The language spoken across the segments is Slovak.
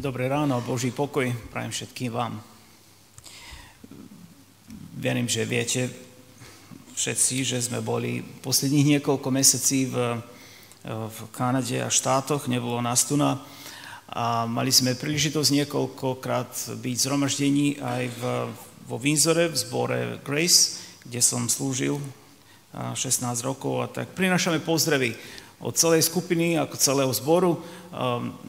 Dobré ráno, Boží pokoj prajem všetkým vám. Verím, že viete všetci, že sme boli posledných niekoľko mesiací v Kanade a štátoch, nebolo nás tu a mali sme príležitosť niekoľkokrát byť zhromaždení aj vo Windsore, v zbore Grace, kde som slúžil 16 rokov a tak prinášame pozdravy od celej skupiny, ako celého zboru,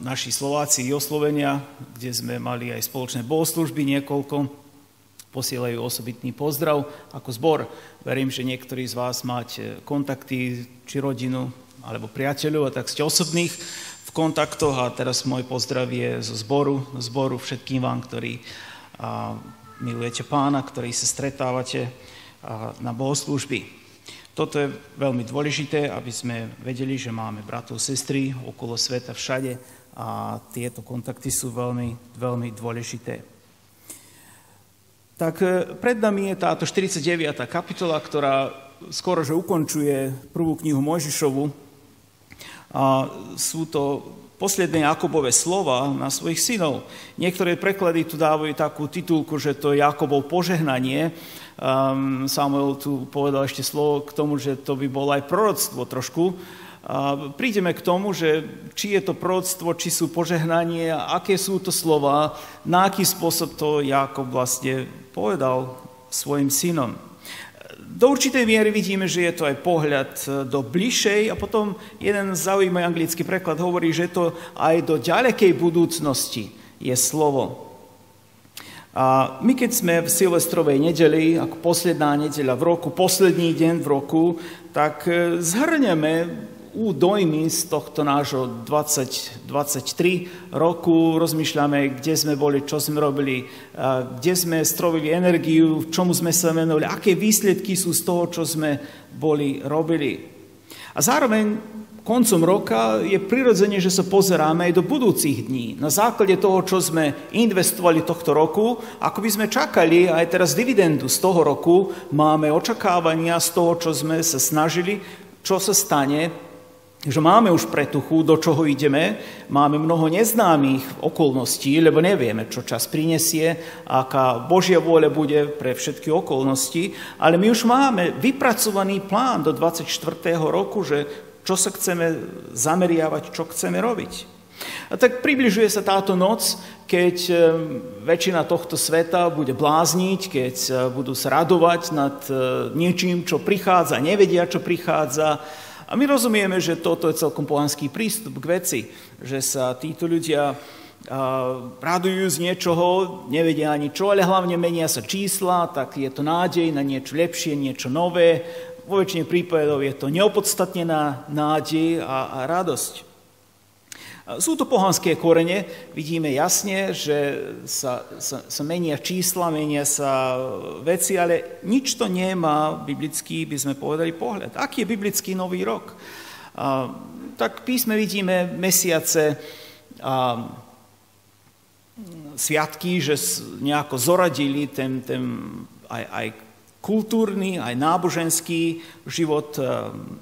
naši Slováci i Oslovenia, kde sme mali aj spoločné bohoslúžby niekoľko, posielajú osobitný pozdrav ako zbor. Verím, že niektorí z vás máte kontakty, či rodinu, alebo priateľov, a tak ste osobných v kontaktoch a teraz môj pozdrav je zo zboru všetkým vám, ktorí milujete Pána, ktorí sa stretávate na bohoslúžby. Toto je veľmi dôležité, aby sme vedeli, že máme bratov, sestry okolo sveta všade a tieto kontakty sú veľmi, veľmi dôležité. Tak pred nami je táto 49. kapitola, ktorá skoro že ukončuje prvú knihu Mojžišovu. A sú to posledné Jakobove slova na svojich synov. Niektoré preklady tu dávajú takú titulku, že to je Jakobov požehnanie. Samuel tu povedal ešte slovo k tomu, že to by bolo aj proroctvo trošku. Prídeme k tomu, že či je to proroctvo, či sú požehnanie, aké sú to slova, na aký spôsob to Jakob vlastne povedal svojim synom. Do určitej miery vidíme, že je to aj pohľad do bližšej a potom jeden zaujímavý anglický preklad hovorí, že to aj do ďalekej budúcnosti je slovo. A my keď sme v Silvestrovej nedeli, ako posledná nedeľa v roku, posledný deň v roku, tak zhrňeme dojmy z tohto nášho 2023 roku, rozmýšľame, kde sme boli, čo sme robili, kde sme strovili energiu, čomu sme sa venovali, aké výsledky sú z toho, čo sme robili. A zároveň koncom roka je prirodzene, že sa pozeráme aj do budúcich dní. Na základe toho, čo sme investovali tohto roku, ako by sme čakali aj teraz dividendu z toho roku, máme očakávania z toho, čo sme sa snažili, čo sa stane, že máme už pretuchu, do čoho ideme, máme mnoho neznámych okolností, lebo nevieme, čo čas prinesie, aká Božia vôľa bude pre všetky okolnosti, ale my už máme vypracovaný plán do 24. roku, že čo sa chceme zameriavať, čo chceme robiť. A tak približuje sa táto noc, keď väčšina tohto sveta bude blázniť, keď budú sa radovať nad niečím, čo prichádza, nevedia, čo prichádza. A my rozumieme, že toto je celkom pohanský prístup k veci, že sa títo ľudia radujú z niečoho, nevedia ani čo, ale hlavne menia sa čísla, tak je to nádej na niečo lepšie, niečo nové. Vo väčšine prípadov je to neopodstatnená nádej a radosť. Sú to pohanské korene, vidíme jasne, že sa menia čísla, menia sa veci, ale nič to nemá biblický, by sme povedali, pohľad. Aký je biblický nový rok? Tak v písme vidíme mesiace a sviatky, že nejako zoradili ten aj kultúrny, aj náboženský život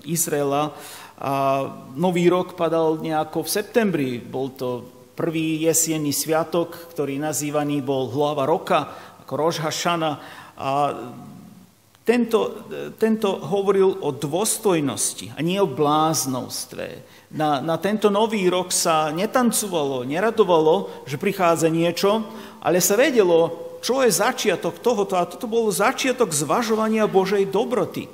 Izraela. A nový rok padal nejako v septembri. Bol to prvý jesenný sviatok, ktorý nazývaný bol hlava roka, ako Roš Hašana. A tento hovoril o dôstojnosti a nie o bláznovstve. Na tento nový rok sa netancovalo, neradovalo, že prichádza niečo, ale sa vedelo, čo je začiatok tohoto. A toto bol začiatok zvažovania Božej dobroty.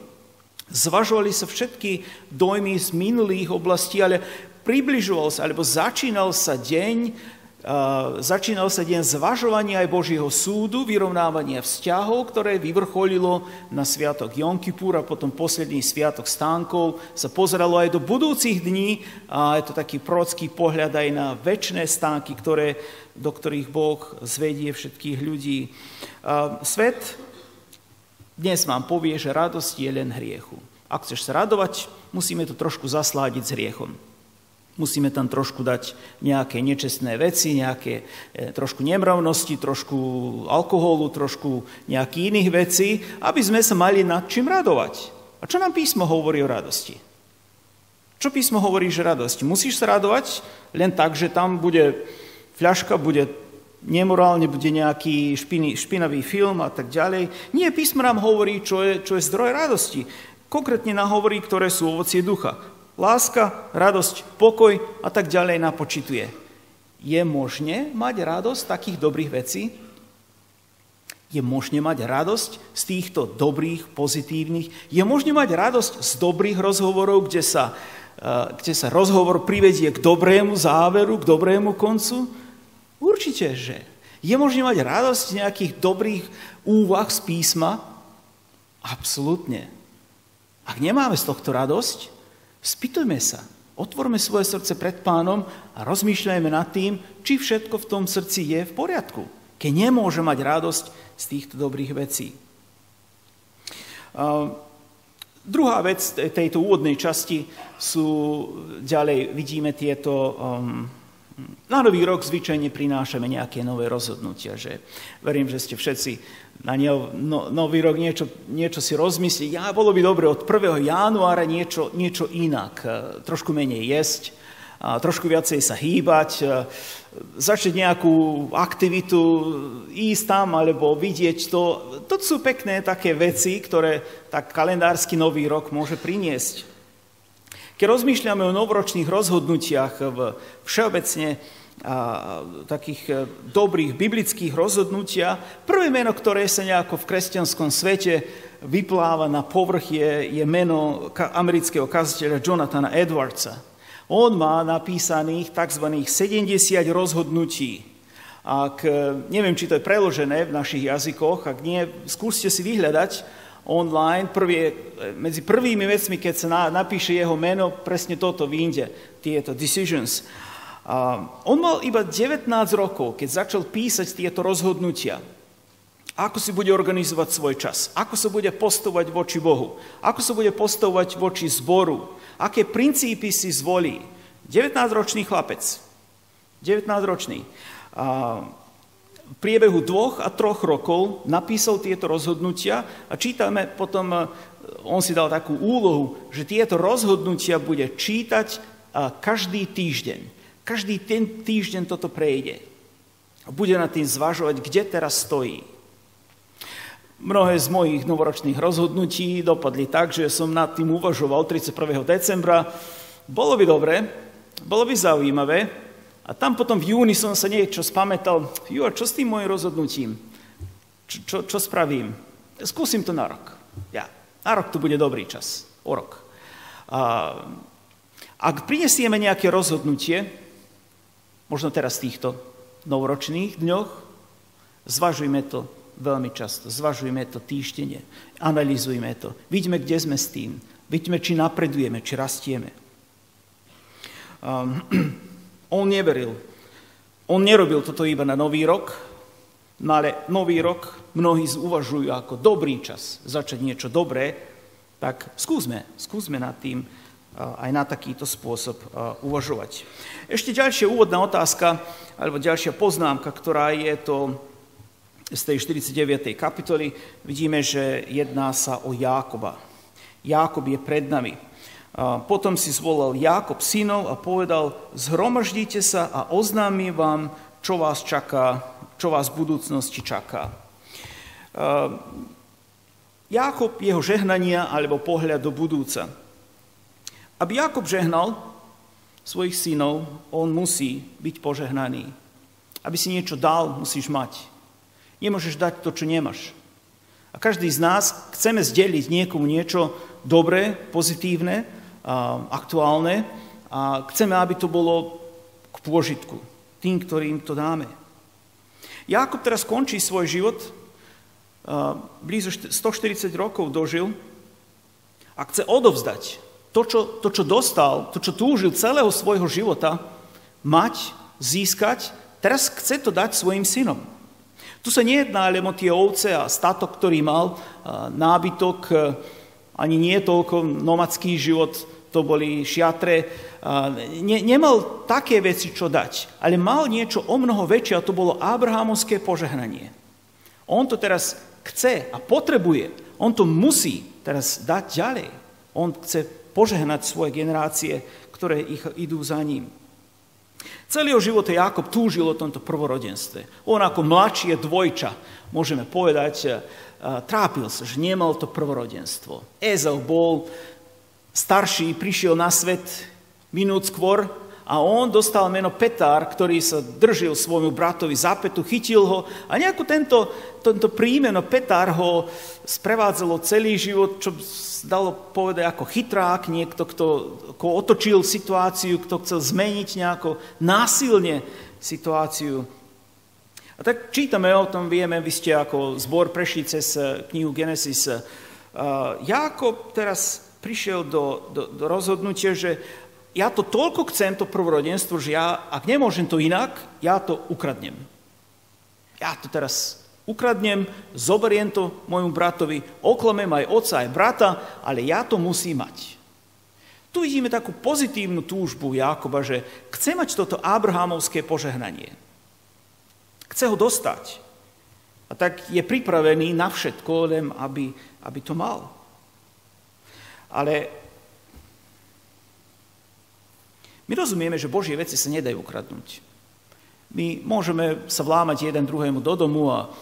Zvažovali sa všetky dojmy z minulých oblastí, ale približoval sa, alebo začínal sa deň zvažovania aj Božieho súdu, vyrovnávania vzťahov, ktoré vyvrcholilo na sviatok Jom Kipur a potom posledný sviatok stánkov. Sa pozeralo aj do budúcich dní a je to taký prorocký pohľad aj na večné stánky, do ktorých Boh zvedie všetkých ľudí. Svet dnes vám povie, že radosť je len hriechu. Ak chceš sa radovať, musíme to trošku zasládiť s hriechom. Musíme tam trošku dať nejaké nečestné veci, nejaké trošku nemravnosti, trošku alkoholu, trošku nejakých iných vecí, aby sme sa mali nad čím radovať. A čo nám písmo hovorí o radosti? Čo písmo hovorí, že radosť? Musíš sa radovať len tak, že tam bude fľaška, bude nemorálne, bude nejaký špinavý film a tak ďalej. Nie, písmo nám hovorí, čo je zdroj radosti. Konkrétne nám hovorí, ktoré sú ovocie ducha. Láska, radosť, pokoj a tak ďalej napočítuje. Je možné mať radosť z takých dobrých vecí? Je možné mať radosť z týchto dobrých, pozitívnych? Je možné mať radosť z dobrých rozhovorov, kde sa rozhovor privedie k dobrému záveru, k dobrému koncu? Určite, že. Je možné mať radosť z nejakých dobrých úvah z písma? Absolútne. Ak nemáme z tohto radosť, spýtujme sa. Otvorme svoje srdce pred Pánom a rozmýšľajme nad tým, či všetko v tom srdci je v poriadku, keď nemôže mať radosť z týchto dobrých vecí. Druhá vec tejto úvodnej časti sú, ďalej vidíme tieto, na Nový rok zvyčajne prinášame nejaké nové rozhodnutia, že verím, že ste všetci na Nový rok niečo si rozmyslí. Bolo by dobre od 1. januára niečo inak, trošku menej jesť, trošku viacej sa hýbať, začať nejakú aktivitu, ísť tam alebo vidieť to. To sú pekné také veci, ktoré tak kalendársky Nový rok môže priniesť. Keď rozmýšľame o novoročných rozhodnutiach všeobecne takých dobrých biblických rozhodnutia, prvé meno, ktoré sa nejako v kresťanskom svete vypláva na povrch, je meno amerického kazateľa Jonathana Edwardsa. On má napísaných tzv. 70 rozhodnutí. Neviem, či to je preložené v našich jazykoch, ak nie, skúste si vyhľadať online, medzi prvými vecmi, keď sa napíše jeho meno, presne toto vyjde, tieto decisions. On mal iba 19 rokov, keď začal písať tieto rozhodnutia. Ako si bude organizovať svoj čas, ako sa bude postavovať voči Bohu, ako sa bude postavovať voči zboru, aké princípy si zvolí. 19-ročný chlapec, 19-ročný. V priebehu 2 a 3 rokov napísal tieto rozhodnutia a čítame potom, on si dal takú úlohu, že tieto rozhodnutia bude čítať každý týždeň. Každý ten týždeň toto prejde. A bude nad tým zvažovať, kde teraz stojí. Mnohé z mojich novoročných rozhodnutí dopadli tak, že som nad tým uvažoval 31. decembra. Bolo by dobre, bolo by zaujímavé, a tam potom v júni som sa niečo spamätal. Čo s tým mojim rozhodnutím? Čo spravím? Skúsim to na rok. Na rok to bude dobrý čas. O rok. Ak prinesieme nejaké rozhodnutie, možno teraz v týchto novoročných dňoch, zvažujme to veľmi často. Zvažujme to týždenne. Analyzujme to. Vidíme, kde sme s tým. Vidíme, či napredujeme, či rastieme. On neveril. On nerobil toto iba na Nový rok, no ale Nový rok mnohí uvažujú ako dobrý čas začať niečo dobré, tak skúsme nad tým aj na takýto spôsob uvažovať. Ešte ďalšia úvodná otázka, alebo ďalšia poznámka, ktorá je to z tej 49. kapitoly. Vidíme, že jedná sa o Jákoba. Jákob je pred nami. Potom si zvolal Jákob synov a povedal, zhromaždite sa a oznámim vám, čo vás čaká, čo vás v budúcnosti čaká. Jákob, jeho žehnania alebo pohľad do budúca. Aby Jákob žehnal svojich synov, on musí byť požehnaný. Aby si niečo dal, musíš mať. Nemôžeš dať to, čo nemáš. A každý z nás chceme zdieľiť niekomu niečo dobré, pozitívne, aktuálne a chceme, aby to bolo k pôžitku tým, ktorým to dáme. Jákob teraz končí svoj život, blízo 140 rokov dožil a chce odovzdať to, čo dostal, to, čo túžil celého svojho života, mať, získať, teraz chce to dať svojim synom. Tu sa nejedná len o tie ovce a statok, ktorý mal, nábytok, ani nie toľko nomadský život, to boli šiatre. Nemal také veci, čo dať, ale mal niečo o mnoho väčšie a to bolo Abrahamovské požehnanie. On to teraz chce a potrebuje, on to musí teraz dať ďalej. On chce požehnať svoje generácie, ktoré idú za ním. Celý jeho život Jákob túžil o tomto prvorodenstve. On ako mladšie dvojča, môžeme povedať, trápil sa, že nemal to prvorodenstvo. Ezau bol starší, prišiel na svet minút skôr a on dostal meno Petár, ktorý sa držil svojmu bratovi za pätu, chytil ho a nejako tento príjmeno Petár ho sprevádzalo celý život, čo dalo povedať ako chytrák, niekto, kto otočil situáciu, kto chcel zmeniť nejako násilne situáciu. A tak čítame o tom, vieme, vy ste ako zbor prešli cez knihu Genesis. Jákob teraz prišiel do rozhodnutia, že ja to toľko chcem, to prvorodenstvo, že ja, ak nemôžem to inak, ja to ukradnem. Ja to teraz ukradnem, zoberiem to môjmu bratovi, oklamem aj otca, aj brata, ale ja to musím mať. Tu vidíme takú pozitívnu túžbu Jákoba, že chce mať toto abrahamovské požehnanie. Chce ho dostať. A tak je pripravený na všetko, len aby to mal. Ale my rozumieme, že Božie veci sa nedajú ukradnúť. My môžeme sa vlámať jeden druhému do domu a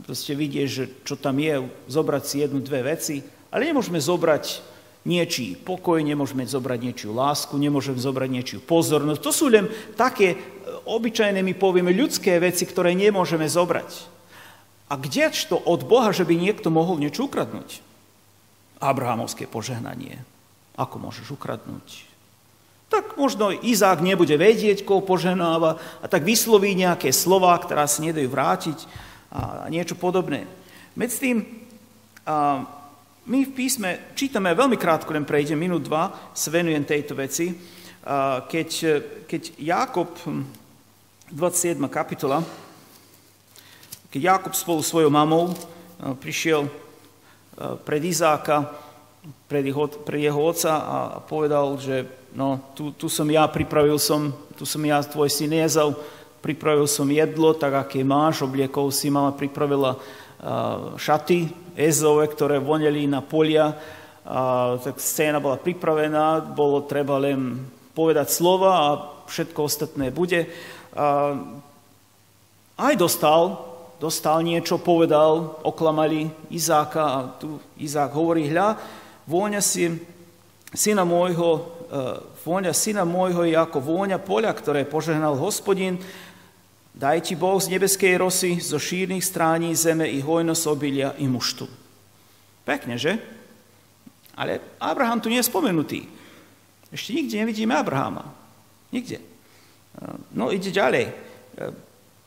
proste vidieť, že čo tam je, zobrať si jednu, dve veci, ale nemôžeme zobrať niečí pokoj, nemôžeme zobrať niečiu lásku, nemôžeme zobrať niečiu pozornosť. To sú len také obyčajné, my povieme, ľudské veci, ktoré nemôžeme zobrať. A kdežto od Boha, že by niekto mohol niečo ukradnúť? Abrahamovské požehnanie. Ako môžeš ukradnúť? Tak možno Izák nebude vedieť, koho požehnáva a tak vysloví nejaké slová, ktoré sa nedajú vrátiť a niečo podobné. Medzi tým my v písme čítame, veľmi krátko len prejdem, minút, dva, sa venujem tejto veci. Keď Jákob, 27. kapitola, keď Jákob spolu s svojou mamou prišiel pred Izáka, pred jeho otca a povedal, že no, tu som ja, tu som ja, tvoj syn Ezau, pripravil som jedlo, tak aké máš, obliekol si, mama pripravila šaty Ezove, ktoré voneli na polia, tak scéna bola pripravená, bolo treba len povedať slova a všetko ostatné bude. Aj dostal niečo, povedal, oklamali Izáka a tu Izák hovorí, hľa, vôňa syna môjho je ako vôňa poľa, ktoré požehnal Hospodin. Daj ti Boh z nebeskej rosy, zo šírnych strání zeme i hojnosť obilia i muštu. Pekne, že? Ale Abraham tu nie je spomenutý. Ešte nikde nevidíme Abrahama. Nikde. No, ide ďalej.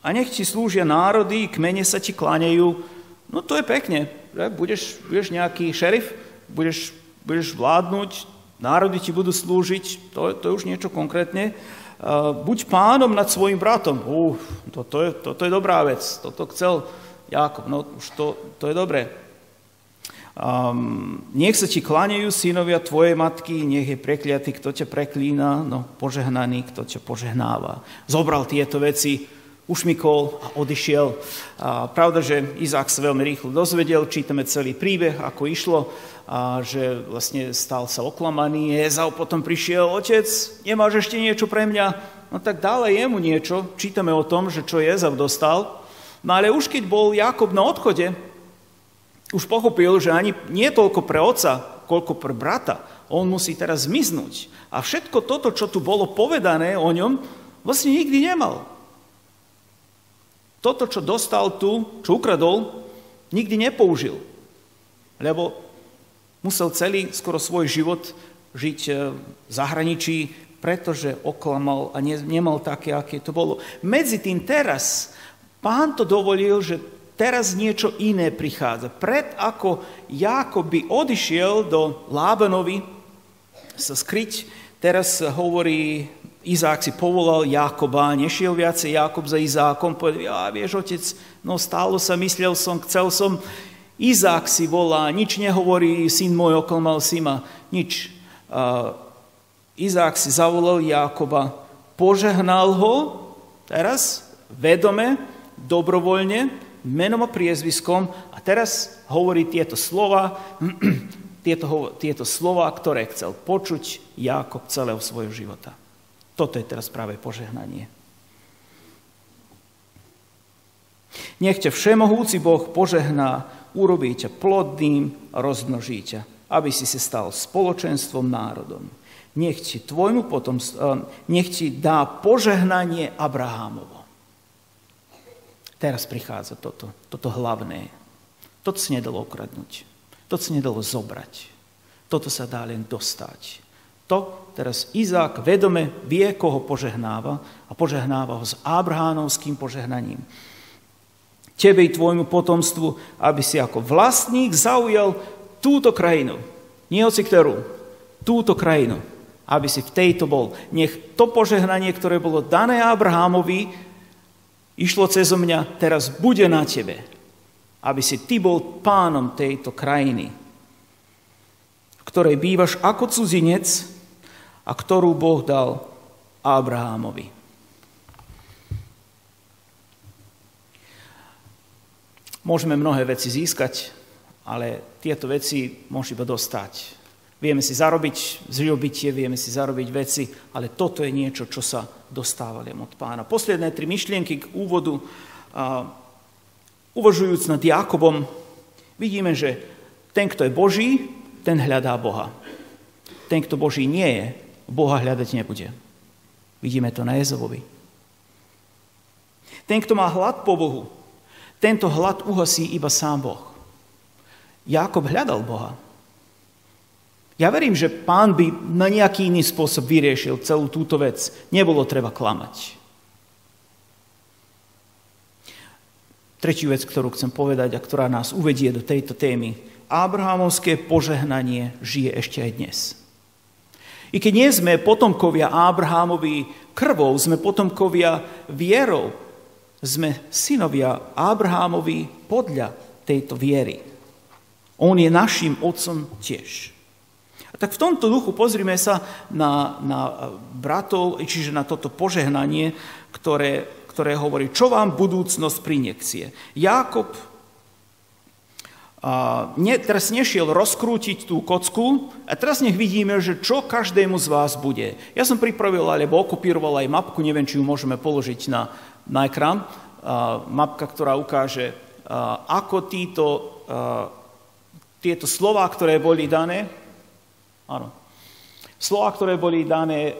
A nech ti slúžia národy, kmene sa ti kláňajú. No to je pekne. Budeš nejaký šerif, budeš vládnuť, národy ti budú slúžiť, to je už niečo konkrétne. Buď pánom nad svojim bratom. Toto je dobrá vec. Toto chcel Jákob. No už to je dobré. Nech sa ti kláňajú synovia tvojej matky, nech je prekliatý, kto ťa preklína, no požehnaný, kto ťa požehnáva. Zobral tieto veci, ušmykol a odišiel. Pravda, že Izák sa veľmi rýchlo dozvedel, čítame celý príbeh, ako išlo, a že vlastne stal sa oklamaný. Ezau potom prišiel, otec, nemáš ešte niečo pre mňa? No tak dal jemu niečo, čítame o tom, že čo Ezau dostal. No ale už keď bol Jákob na odchode, už pochopil, že ani nie toľko pre otca, koľko pre brata. On musí teraz zmiznúť. A všetko toto, čo tu bolo povedané o ňom, vlastne nikdy nemal. Toto, čo dostal tu, čo ukradol, nikdy nepoužil. Lebo musel celý skoro svoj život žiť v zahraničí, pretože oklamal a nemal také, aké to bolo. Medzi tým teraz Pán to dovolil, že teraz niečo iné prichádza. Pred ako Jákob by odišiel do Lábanovi sa skryť, teraz hovorí, Izák si povolal Jákoba, nešiel viacej Jákob za Izákom, povedal, vieš, otec, no stálo sa, myslel som, chcel som, Izák si volá, nič nehovorí, syn môj oklamal si ma, nič. Izák si zavolal Jákoba, požehnal ho, teraz vedome, dobrovoľne, menom a priezviskom a teraz hovorí tieto slova, tieto slova, ktoré chcel počuť Jákob celého svojho života. Toto je teraz práve požehnanie. Nech ťa všemohúci Boh požehná, urobí ťa plodným a rozmnoží ťa, aby si sa stal spoločenstvom národom. Nech ti dá požehnanie Abrahámovo. Teraz prichádza toto hlavné. Toto sa nedalo okradnúť. Toto sa nedalo zobrať. Toto sa dá len dostať. To teraz Izák vedome vie, koho požehnáva a požehnáva ho s Abrahámovským požehnaním. Tebe i tvojmu potomstvu, aby si ako vlastník zaujal túto krajinu. Nie hoci ktorú, túto krajinu. Aby si v tejto bol. Nech to požehnanie, ktoré bolo dané Abrahámovi, išlo cezo mňa, teraz bude na tebe. Aby si ty bol pánom tejto krajiny, v ktorej bývaš ako cudzinec a ktorú Boh dal Abrahámovi. Môžeme mnohé veci získať, ale tieto veci môžeš iba dostať. Vieme si zarobiť živobytie, vieme si zarobiť veci, ale toto je niečo, čo sa dostávali od Pána. Posledné 3 myšlienky k úvodu. Uvažujúc nad Jakobom, vidíme, že ten, kto je Boží, ten hľadá Boha. Ten, kto Boží nie je, Boha hľadať nebude. Vidíme to na Ezovovi. Ten, kto má hlad po Bohu, tento hlad uhasí iba sám Boh. Jakob hľadal Boha. Ja verím, že Pán by na nejaký iný spôsob vyriešil celú túto vec. Nebolo treba klamať. Tretiu vec, ktorú chcem povedať a ktorá nás uvedie do tejto témy. Abrahámovské požehnanie žije ešte aj dnes. I keď nie sme potomkovia Abrahámovi krvou, sme potomkovia vierou, sme synovia Abrahámovi podľa tejto viery. On je našim otcom tiež. A tak v tomto duchu pozrime sa na bratov, čiže na toto požehnanie, ktoré hovorí, čo vám budúcnosť prinesie. Jákob teraz nešiel rozkrútiť tú kocku a teraz nech vidíme, že čo každému z vás bude. Ja som pripravil alebo okopíroval aj mapku, neviem, či ju môžeme položiť na ekran. Mapka, ktorá ukáže, ako tieto slová, ktoré boli dané, áno, slová, ktoré boli dané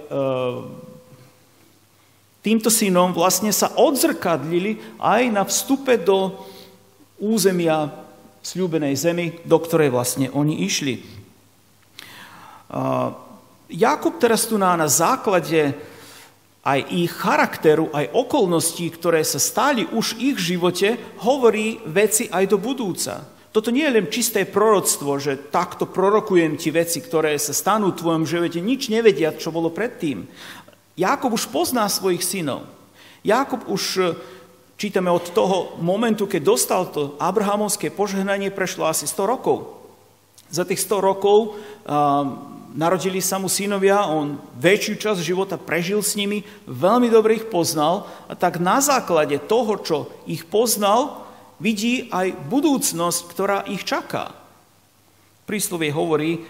týmto synom, vlastne sa odzrkadlili aj na vstupe do územia sľúbenej zemi, do ktorej vlastne oni išli. Jakub teraz tu na základe aj ich charakteru, aj okolností, ktoré sa stali už v ich živote, hovorí veci aj do budúca. Toto nie je len čisté proroctvo, že takto prorokujem ti veci, ktoré sa stanú v tvojom živote, nič nevedia, čo bolo predtým. Jákob už pozná svojich synov. Jákob už, čítame od toho momentu, keď dostal to abrahamovské požehnanie, prešlo asi 100 rokov. Za tých 100 rokov narodili sa mu synovia, on väčšiu časť života prežil s nimi, veľmi dobre ich poznal, a tak na základe toho, čo ich poznal, vidí aj budúcnosť, ktorá ich čaká. Príslovie hovorí,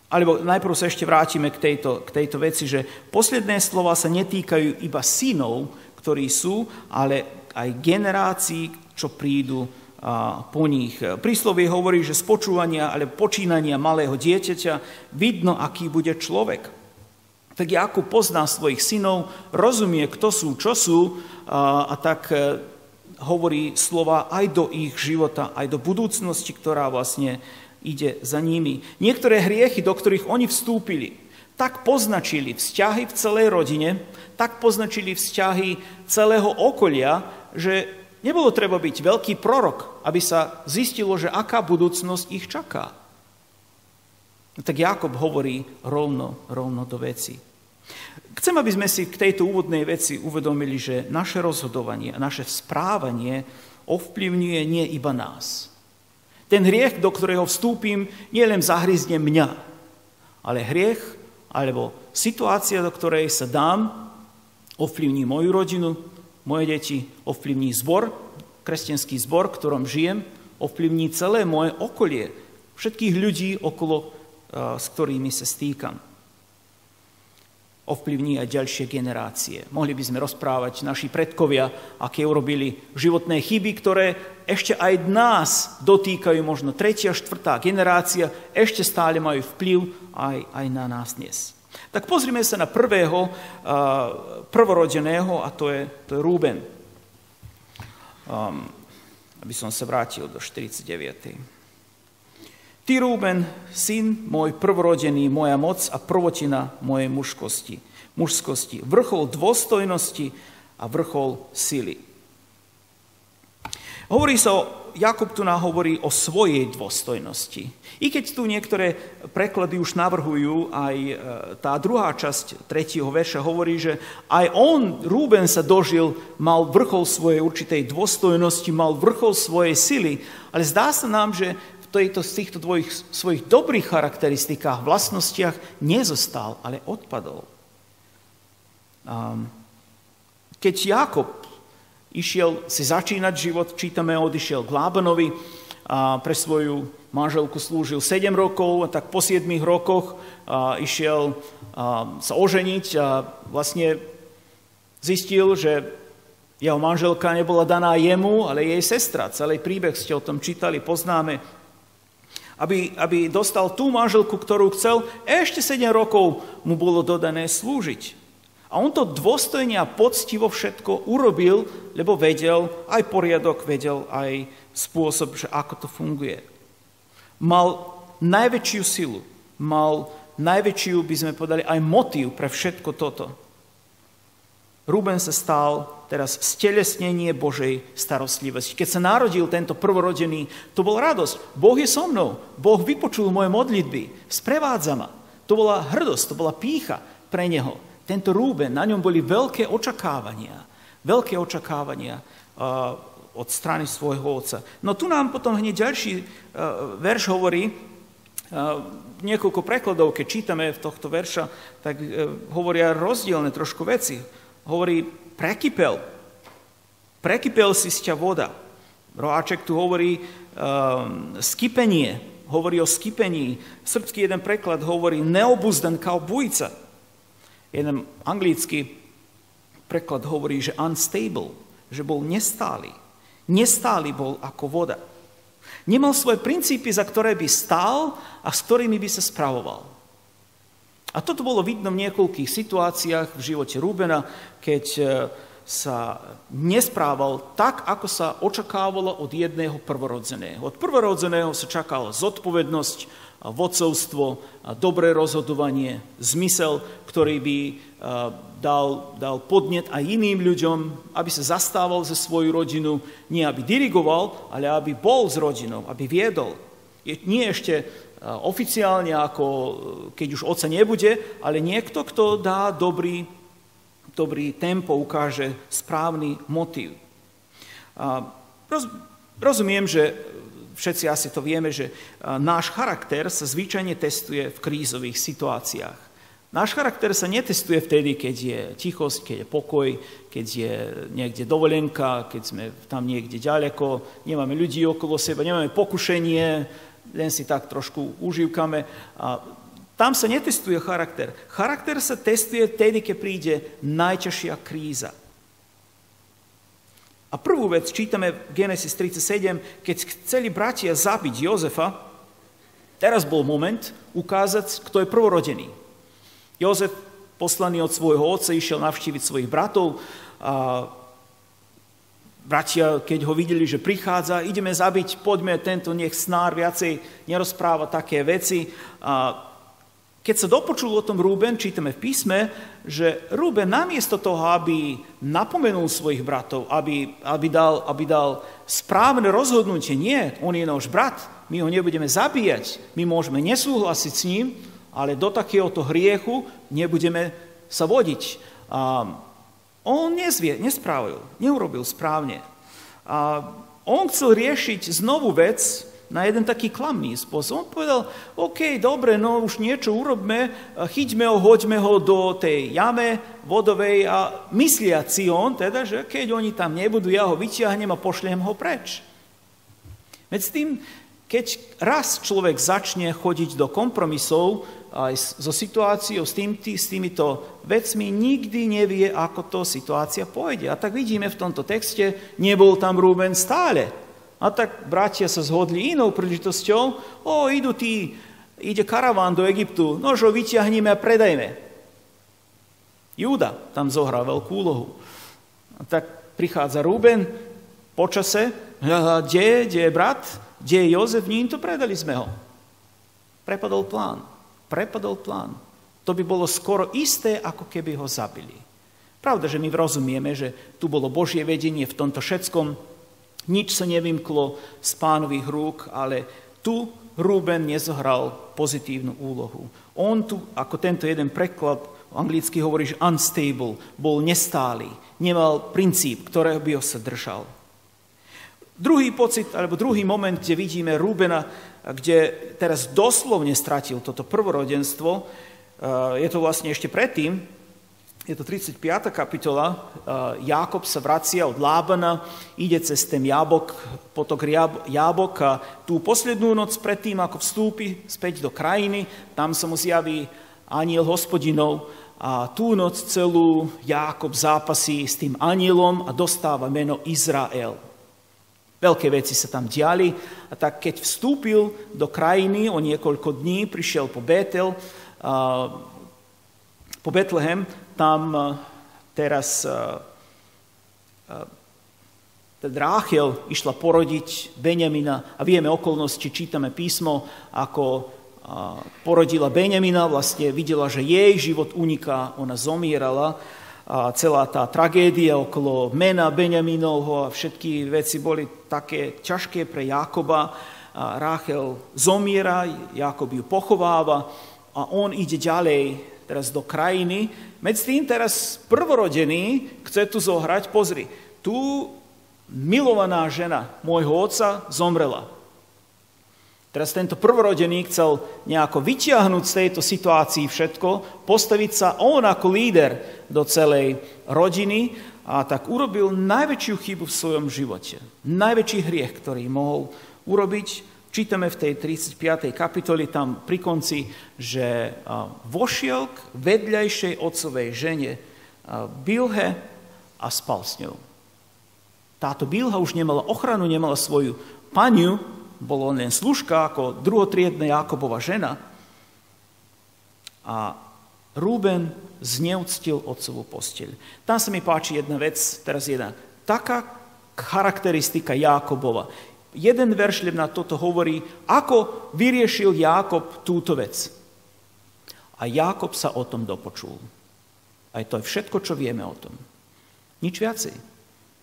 alebo najprv sa ešte vrátime k tejto veci, že posledné slova sa netýkajú iba synov, ktorí sú, ale aj generácií, čo prídu po nich. Príslovie hovorí, že z počúvania alebo počínania malého dieťaťa vidno, aký bude človek. Tak Jakub pozná svojich synov, rozumie, kto sú, čo sú, a tak hovorí slova aj do ich života, aj do budúcnosti, ktorá vlastne ide za nimi. Niektoré hriechy, do ktorých oni vstúpili, tak poznačili vzťahy v celej rodine, tak poznačili vzťahy celého okolia, že nebolo treba byť veľký prorok, aby sa zistilo, že aká budúcnosť ich čaká. Tak Jakub hovorí rovno do veci. Chcem, aby sme si k tejto úvodnej veci uvedomili, že naše rozhodovanie a naše správanie ovplyvňuje nie iba nás. Ten hriech, do ktorého vstúpim, nie len zahryzne mňa, ale hriech alebo situácia, do ktorej sa dám, ovplyvní moju rodinu, moje deti, ovplyvní zbor, kresťanský zbor, v ktorom žijem, ovplyvní celé moje okolie, všetkých ľudí okolo, s ktorými sa stýkam. ovplyvní aj ďalšie generácie. Mohli by sme rozprávať naši predkovia, aké urobili životné chyby, ktoré ešte aj nás dotýkajú, možno 3. a 4. generácia, ešte stále majú vplyv aj na nás dnes. Tak pozrime sa na prvého prvorodeného, a to je Rúben. Aby som sa vrátil do 49. Ty, Rúben, syn môj prvorodený, moja moc a prvotina mojej mužskosti, vrchol dôstojnosti a vrchol sily. Hovorí sa, Jakub tu hovorí o svojej dôstojnosti. I keď tu niektoré preklady už navrhujú, aj tá druhá časť 3. verša hovorí, že aj on, Rúben, sa dožil, mal vrchol svojej určitej dôstojnosti, mal vrchol svojej sily, ale zdá sa nám, že z týchto svojich dobrých charakteristikách, vlastnostiach nezostal, ale odpadol. Keď Jákob išiel si začínať život, čítame, odišiel k Lábanovi a pre svoju manželku slúžil 7 rokov, a tak po 7 rokoch išiel sa oženiť a vlastne zistil, že jeho manželka nebola daná jemu, ale jej sestra. Celý príbeh ste o tom čítali, poznáme. Aby dostal tú manželku, ktorú chcel, ešte 7 rokov mu bolo dodané slúžiť. A on to dôstojne a poctivo všetko urobil, lebo vedel aj poriadok, vedel aj spôsob, že ako to funguje. Mal najväčšiu silu, mal najväčšiu, by sme povedali, aj motív pre všetko toto. Rúben sa stal teraz stelesnenie Božej starostlivosti. Keď sa narodil tento prvorodený, to bol radosť. Boh je so mnou. Boh vypočul moje modlitby. Sprevádza ma. To bola hrdosť, to bola pýcha pre neho. Tento Rúben, na ňom boli veľké očakávania. Veľké očakávania od strany svojho otca. No tu nám potom hneď ďalší verš hovorí, niekoľko prekladov, keď čítame v tohto verša, tak hovoria rozdielne trošku veci. Hovorí, prekypel si z ťa voda. Roháček tu hovorí skypenie, hovorí o skypení. Srbský jeden preklad hovorí neobuzdan kao bujca. Jeden anglický preklad hovorí, že unstable, že bol nestály. Nestály bol ako voda. Nemal svoje princípy, za ktoré by stál a s ktorými by sa spravoval. A toto bolo vidno v niekoľkých situáciách v živote Rúbena, keď sa nesprával tak, ako sa očakávalo od jedného prvorodzeného. Od prvorodzeného sa čakala zodpovednosť, vodcovstvo, dobré rozhodovanie, zmysel, ktorý by dal podnet aj iným ľuďom, aby sa zastával za svoju rodinu, nie aby dirigoval, ale aby bol s rodinou, aby viedol. Nie ešte oficiálne, ako keď už otca nebude, ale niekto, kto dá dobrý tempo, ukáže správny motív. Rozumiem, že všetci asi to vieme, že náš charakter sa zvyčajne testuje v krízových situáciách. Náš charakter sa netestuje vtedy, keď je tichosť, keď je pokoj, keď je niekde dovolenka, keď sme tam niekde ďaleko, nemáme ľudí okolo seba, nemáme pokušenie, len si tak trošku užívkame. A tam sa netestuje charakter. Charakter sa testuje vtedy, keď príde najťažšia kríza. A prvú vec čítame v Genesis 37, keď chceli bratia zabiť Jozefa, teraz bol moment ukázať, kto je prvorodený. Jozef, poslaný od svojho otca, išiel navštíviť svojich bratov a bratia, keď ho videli, že prichádza, ideme zabiť, poďme, tento nech snár viacej nerozpráva také veci. A keď sa dopočul o tom Rúben, čítame v písme, že Rúben namiesto toho, aby napomenul svojich bratov, aby dal správne rozhodnutie, nie, on je náš brat, my ho nebudeme zabíjať, my môžeme nesúhlasiť s ním, ale do takéhoto hriechu nebudeme sa vodiť. On nespravil, neurobil správne. A on chcel riešiť znovu vec na jeden taký klamný spôsob. On povedal, OK, dobre, no už niečo urobme, chyťme ho, hoďme ho do tej jame vodovej a mysliac si on, teda, že keď oni tam nebudú, ja ho vyťahnem a pošlem ho preč. Medzi tým keď raz človek začne chodiť do kompromisov aj so situáciou, s týmito vecmi, nikdy nevie, ako to situácia pôjde. A tak vidíme v tomto texte, nebol tam Ruben stále. A tak bratia sa zhodli inou príležitosťou, ide karaván do Egyptu, nožo vyťahnime a predajme. Júda tam zohrá veľkú úlohu. A tak prichádza Ruben, počase, kde je brat, kde je Jozef, to predali sme ho. Prepadol plán. To by bolo skoro isté, ako keby ho zabili. Pravda, že my rozumieme, že tu bolo Božie vedenie v tomto všetkom, nič sa nevymklo z Pánových rúk, ale tu Ruben nezohral pozitívnu úlohu. On tu, ako tento jeden preklad anglicky hovorí, že unstable, bol nestály, nemal princíp, ktorého by ho sa držal. Druhý pocit, alebo druhý moment, kde vidíme Rubena, kde teraz doslovne stratil toto prvorodenstvo, je to vlastne ešte predtým, je to 35. kapitola, Jákob sa vracia od Lábana, ide cez ten potok Jábok a tú poslednú noc predtým, ako vstúpi späť do krajiny, tam sa mu zjaví anjel Hospodinov a tú noc celú Jákob zápasí s tým anjelom a dostáva meno Izrael. Veľké veci sa tam diali a tak keď vstúpil do krajiny o niekoľko dní, prišiel po Betlehem, tam teraz Ráchel išla porodiť Benjamina a vieme okolnosti, čítame písmo, ako porodila Benjamina, vlastne videla, že jej život uniká, ona zomierala. A celá tá tragédia okolo mena Benjaminovho a všetky veci boli také ťažké pre Jákoba. A Ráchel zomiera, Jákob ju pochováva a on ide ďalej teraz do krajiny. Medzi tým teraz prvorodený chce tu zohrať, pozri, tu milovaná žena môjho otca zomrela. Teraz tento prvorodený chcel nejako vyťahnuť z tejto situácii všetko, postaviť sa on ako líder do celej rodiny a tak urobil najväčšiu chybu v svojom živote. Najväčší hriech, ktorý mohol urobiť. Čítame v tej 35. kapitoli tam pri konci, že vošiel k vedľajšej otcovej žene Bilhe a spal s ňou. Táto Bilha už nemala ochranu, nemala svoju paniu, bolo len služka ako druhotriedna Jákobova žena. A Ruben zneúctil otcovú posteľ. Tam sa mi páči jedna vec, teraz jedna taká charakteristika Jákobova. Jeden verš na toto hovorí, ako vyriešil Jákob túto vec. A Jákob sa o tom dopočul. Aj to je všetko, čo vieme o tom. Nič viacej.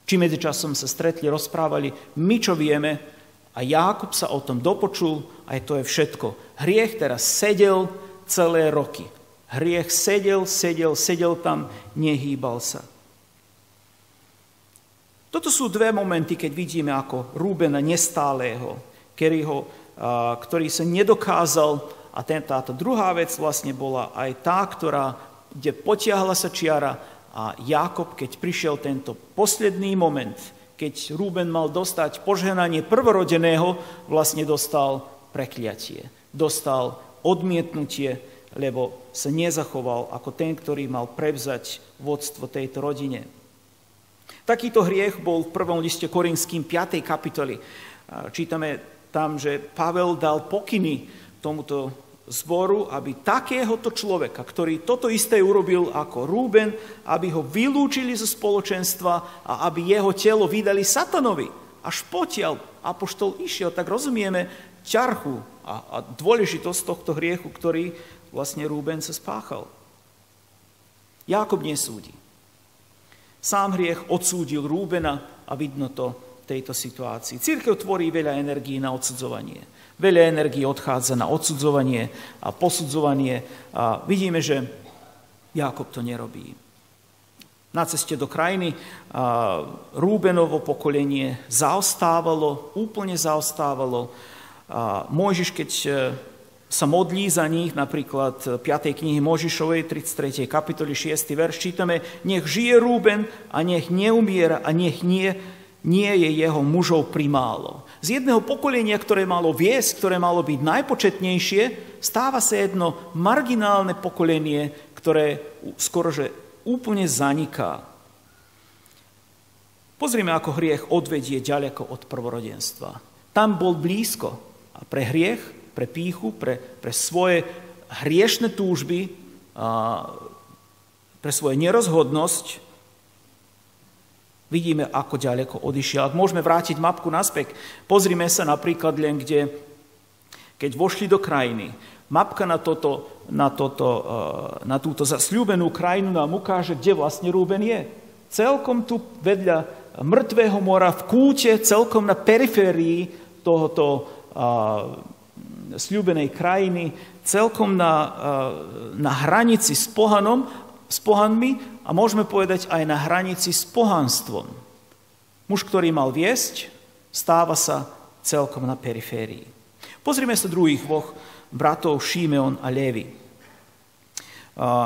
Či medzičasom sa stretli, rozprávali, my čo vieme, a Jákob sa o tom dopočul, aj to je všetko. Hriech teraz sedel celé roky. Hriech sedel tam, nehýbal sa. Toto sú dve momenty, keď vidíme ako Rúbena nestálého, ktorý sa nedokázal, a táto druhá vec vlastne bola aj tá, kde potiahla sa čiara a Jákob, keď prišiel tento posledný moment, keď Rúben mal dostať požehnanie prvorodeného, vlastne dostal prekliatie. Dostal odmietnutie, lebo sa nezachoval ako ten, ktorý mal prevzať vodstvo tejto rodine. Takýto hriech bol v 1. liste Korinským 5. kapitoli. Čítame tam, že Pavel dal pokyny tomuto zboru, aby takéhoto človeka, ktorý toto isté urobil ako Rúben, aby ho vylúčili zo spoločenstva a aby jeho telo vydali satanovi. Až potiaľ apoštol išiel, tak rozumieme ťarchu a dôležitosť tohto hriechu, ktorý vlastne Rúben sa spáchal. Jákob nesúdi. Sám hriech odsúdil Rúbena a vidno to v tejto situácii. Cirkev tvorí veľa energií na odsudzovanie. Veľa energií odchádza na odsudzovanie a posudzovanie a vidíme, že Jákob to nerobí. Na ceste do krajiny Rúbenovo pokolenie zaostávalo, úplne zaostávalo. Mojžiš, keď sa modlí za nich, napríklad 5. knihy Mojžišovej, 33. kapitoly 6. verš, čítame, nech žije Rúben a nech neumiera a nech nie nie je jeho mužov primálo. Z jedného pokolenia, ktoré malo viesť, ktoré malo byť najpočetnejšie, stáva sa jedno marginálne pokolenie, ktoré skorože úplne zaniká. Pozrime, ako hriech odvedie ďaleko od prvorodenstva. Tam bol blízko a pre hriech, pre pýchu, pre svoje hriešne túžby, pre svoju nerozhodnosť, vidíme, ako ďaleko odišiel. Ak môžeme vrátiť mapku naspäť, pozrime sa napríklad len, keď vošli do krajiny. Mapka na túto zasľúbenú krajinu nám ukáže, kde vlastne Rúben je. Celkom tu vedľa mŕtvého mora v kúte, celkom na periférii tohoto sľúbenej krajiny, celkom na hranici s pohanmi a môžeme povedať aj na hranici s pohanstvom. Muž, ktorý mal viesť, stáva sa celkom na periférii. Pozrime sa druhých dvoch bratov, Šimeon a Lévi.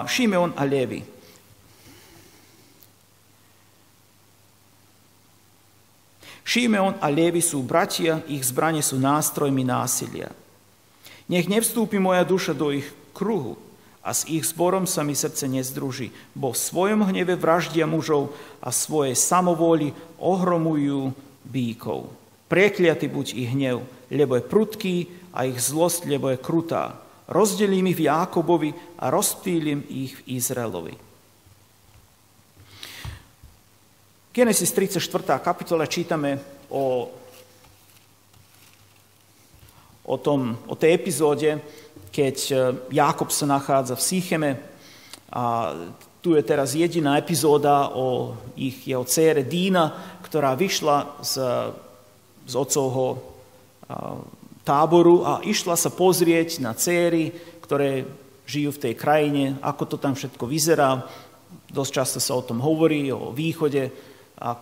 Šimeon a Lévi. Šimeon a Lévi sú bratia, ich zbrane sú nástrojmi násilia. Nech nevstúpi moja duša do ich kruhu a s ich zborom sa mi srdce nezdruží, bo v svojom hneve vraždia mužov a svojej samovôli ohromujú bíkov. Prekliaty buď ich hnev, lebo je prudký, a ich zlosť, lebo je krutá. Rozdelím ich v Jákobovi a rozptýlim ich v Izraelovi. Genesis 34. kapitola čítame o tej epizóde, keď Jákob sa nachádza v Sycheme a tu je teraz jediná epizóda o jeho dcére Dína, ktorá vyšla z otcovho táboru a išla sa pozrieť na dcéry, ktoré žijú v tej krajine, ako to tam všetko vyzerá. Dosť často sa o tom hovorí, o východe a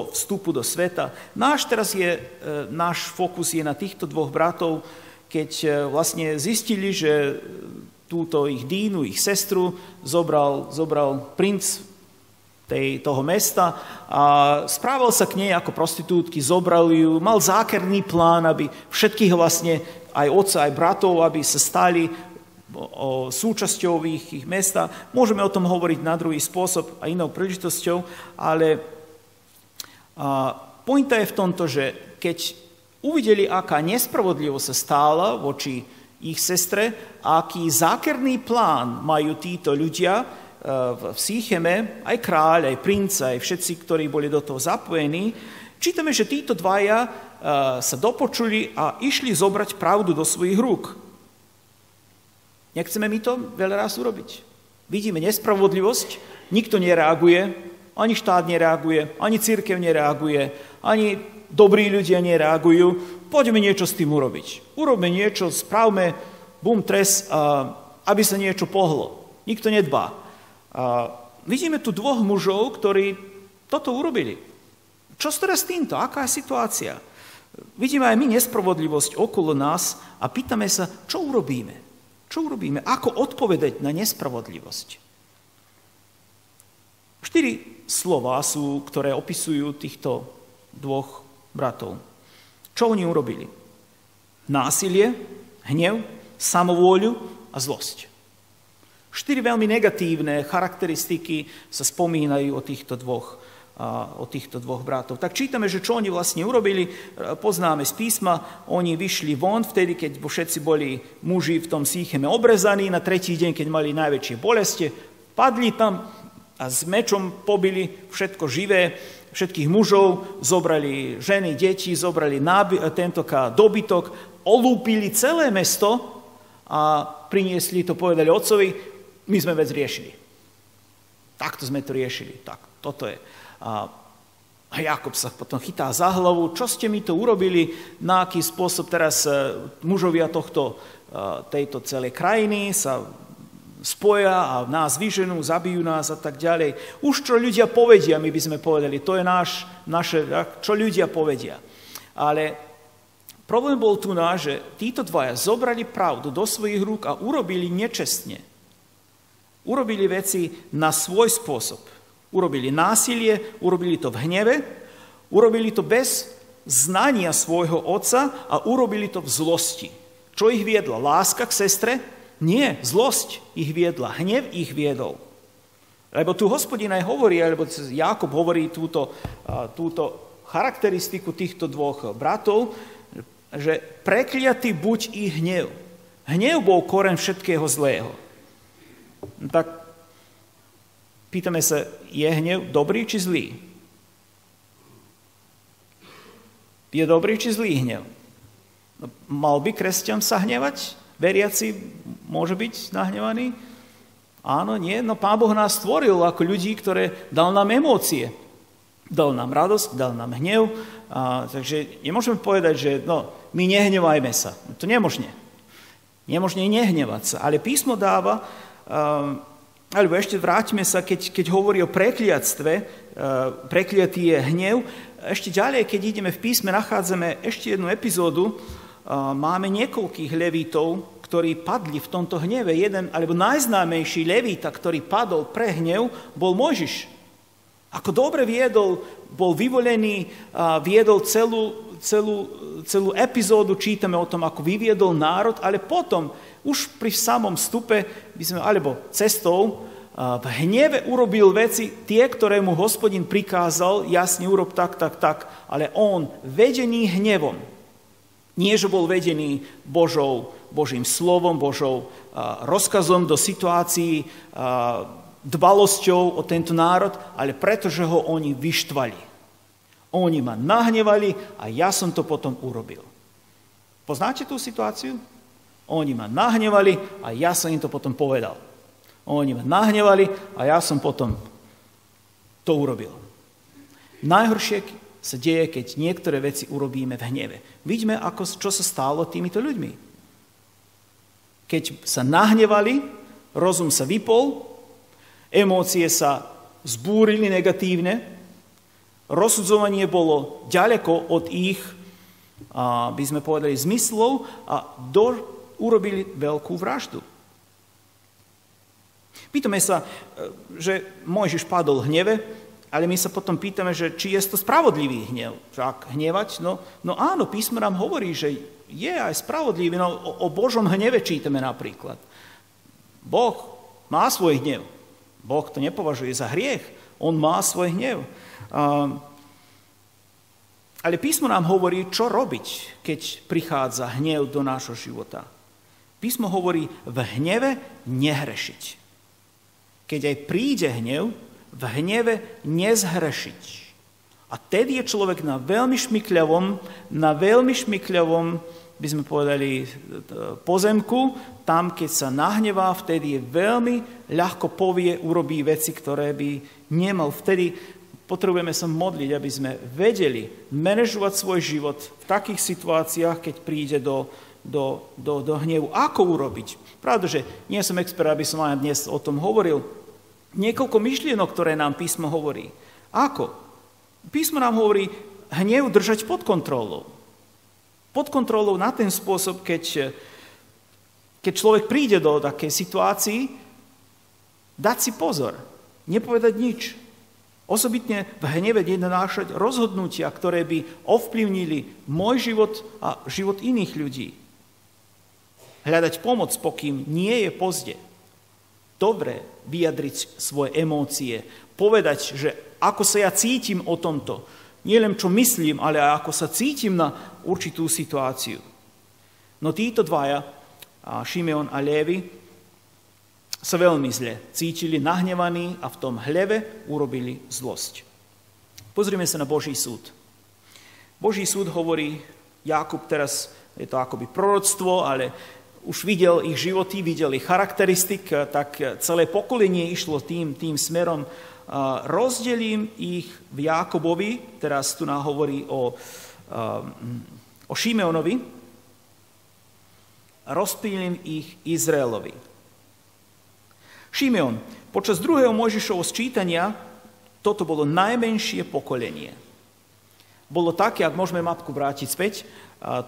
vstupu do sveta. Náš fokus je na týchto dvoch bratov, keď vlastne zistili, že túto ich Dínu, ich sestru, zobral princ toho mesta a správal sa k nej ako prostitútky, zobral ju, mal zákerný plán, aby všetkých vlastne, aj otca, aj bratov, aby sa stali súčasťou ich mesta. Môžeme o tom hovoriť na druhý spôsob a inou príležitosťou, ale pointa je v tomto, že keď uvideli, aká nespravodlivosť sa stála voči ich sestre, aký zákerný plán majú títo ľudia v Sycheme, aj kráľ, aj princ, aj všetci, ktorí boli do toho zapojení, čítame, že títo dvaja sa dopočuli a išli zobrať pravdu do svojich rúk. Nechceme my to veľa raz urobiť. Vidíme nespravodlivosť, nikto nereaguje, ani štát nereaguje, ani cirkev nereaguje, ani dobrí ľudia nereagujú. Poďme niečo s tým urobiť. Urobme niečo, spravme, bum, tres, aby sa niečo pohlo. Nikto nedbá. Vidíme tu dvoch mužov, ktorí toto urobili. Čo teraz s týmto? Aká je situácia? Vidíme aj my nespravodlivosť okolo nás a pýtame sa, čo urobíme? Čo urobíme? Ako odpovedať na nespravodlivosť? 4 slova sú, ktoré opisujú týchto dvoch bratov. Čo oni urobili? Násilie, hnev, samovôľu a zlosť. 4 veľmi negatívne charakteristiky sa spomínajú o týchto dvoch bratov. Tak čítame, že čo oni vlastne urobili, poznáme z písma, oni vyšli von vtedy, keď všetci boli muži v tom Sycheme obrezaní, na 3. deň, keď mali najväčšie bolesti, padli tam a s mečom pobili všetko živé, všetkých mužov, zobrali ženy, deti, zobrali dobytok, olúpili celé mesto a priniesli to, povedali otcovi, my sme vec riešili. Takto sme to riešili. Tak, toto je. A Jákob sa potom chytá za hlavu, čo ste mi to urobili, na aký spôsob teraz mužovia tejto celej krajiny sa spoja a nás vyženú, zabijú nás a tak ďalej. Už čo ľudia povedia, my by sme povedali, to je naše, čo ľudia povedia. Ale problém bol tu že títo dvaja zobrali pravdu do svojich rúk a urobili nečestne. Urobili veci na svoj spôsob. Urobili násilie, urobili to v hneve, urobili to bez znania svojho otca a urobili to v zlosti. Čo ich viedla? Láska k sestre? Nie, zlosť ich viedla, hnev ich viedol. Lebo tu Hospodin aj hovorí, alebo Jákob hovorí túto charakteristiku týchto dvoch bratov, že prekliatý buď ich hnev. Hnev bol koreň všetkého zlého. No tak pýtame sa, je hnev dobrý či zlý? Je dobrý či zlý hnev? No, mal by kresťan sa hnevať? Veriaci môže byť nahnevaný? Áno, nie. No Pán Boh nás stvoril ako ľudí, ktoré dal nám emócie. Dal nám radosť, dal nám hnev. Takže nemôžeme povedať, že my nehnevajme sa. To nemožné. Nemožné nehnevať sa. Ale písmo dáva, alebo ešte vráťme sa, keď hovorí o prekliatstve, prekliatý je hnev. Ešte ďalej, keď ideme v písme, nachádzame ešte jednu epizódu. Máme niekoľkých levítov, ktorí padli v tomto hneve. Jeden, alebo najznámejší levíta, ktorý padol pre hnev, bol Mojžiš. Ako dobre viedol, bol vyvolený, viedol celú epizódu, čítame o tom, ako vyviedol národ, ale potom, už pri samom vstupe, alebo cestou, v hneve urobil veci, tie, ktoré mu Hospodin prikázal, jasne urob tak, ale on, vedený hnevom, nie, že bol vedený Božím slovom, Božou rozkazom do situácií, dbalosťou o tento národ, ale pretože ho oni vyštvali. Oni ma nahnevali a ja som to potom urobil. Poznáte tú situáciu? Oni ma nahnevali a ja som im to potom povedal. Oni ma nahnevali a ja som potom to urobil. Najhoršie sa deje, keď niektoré veci urobíme v hneve. Vidíme, čo sa stalo týmito ľuďmi. Keď sa nahnevali, rozum sa vypol, emócie sa zbúrili negatívne, rozsudzovanie bolo ďaleko od ich, by sme povedali, zmyslov a urobili veľkú vraždu. Pýtame sa, že Mojžiš padol v hneve, ale my sa potom pýtame, že či je to spravodlivý hnev. Však hnevať? No áno, písmo nám hovorí, že je aj spravodlivý. O Božom hneve čítame napríklad. Boh má svoj hnev. Boh to nepovažuje za hriech. On má svoj hnev. Ale písmo nám hovorí, čo robiť, keď prichádza hnev do nášho života. Písmo hovorí, v hneve nehrešiť. Keď aj príde hnev, v hneve nezhrešiť. A tedy je človek na veľmi šmykľavom, by sme povedali, pozemku, tam, keď sa nahnevá, vtedy je veľmi ľahko urobí veci, ktoré by nemal. Vtedy potrebujeme sa modliť, aby sme vedeli manažovať svoj život v takých situáciách, keď príde do hnevu. Ako urobiť? Pravda, že nie som expert, aby som aj dnes o tom hovoril. Niekoľko myšlienok, ktoré nám písmo hovorí. Ako? Písmo nám hovorí hnev držať pod kontrolou. Pod kontrolou na ten spôsob, keď človek príde do takej situácii, dať si pozor, nepovedať nič. Osobitne v hneve nenanášať rozhodnutia, ktoré by ovplyvnili môj život a život iných ľudí. Hľadať pomoc, pokým nie je pozde. Dobre vyjadriť svoje emócie, povedať, že ako sa ja cítim o tomto, nie len čo myslím, ale aj ako sa cítim na určitú situáciu. No títo dvaja, Šimeon a Lévi, sa veľmi zle cítili, nahnevaní a v tom hleve urobili zlosť. Pozrime sa na Boží súd. Boží súd hovorí, Jákob teraz, je to akoby proroctvo, ale už videl ich životy, videl ich charakteristik, tak celé pokolenie išlo tým smerom. Rozdelím ich v Jákobovi, teraz tu nám hovorí o Šimeonovi, rozptýlim ich Izraelovi. Šimeon, počas druhého Mojžišovho sčítania, toto bolo najmenšie pokolenie. Bolo také, ak môžeme mapku vrátiť späť,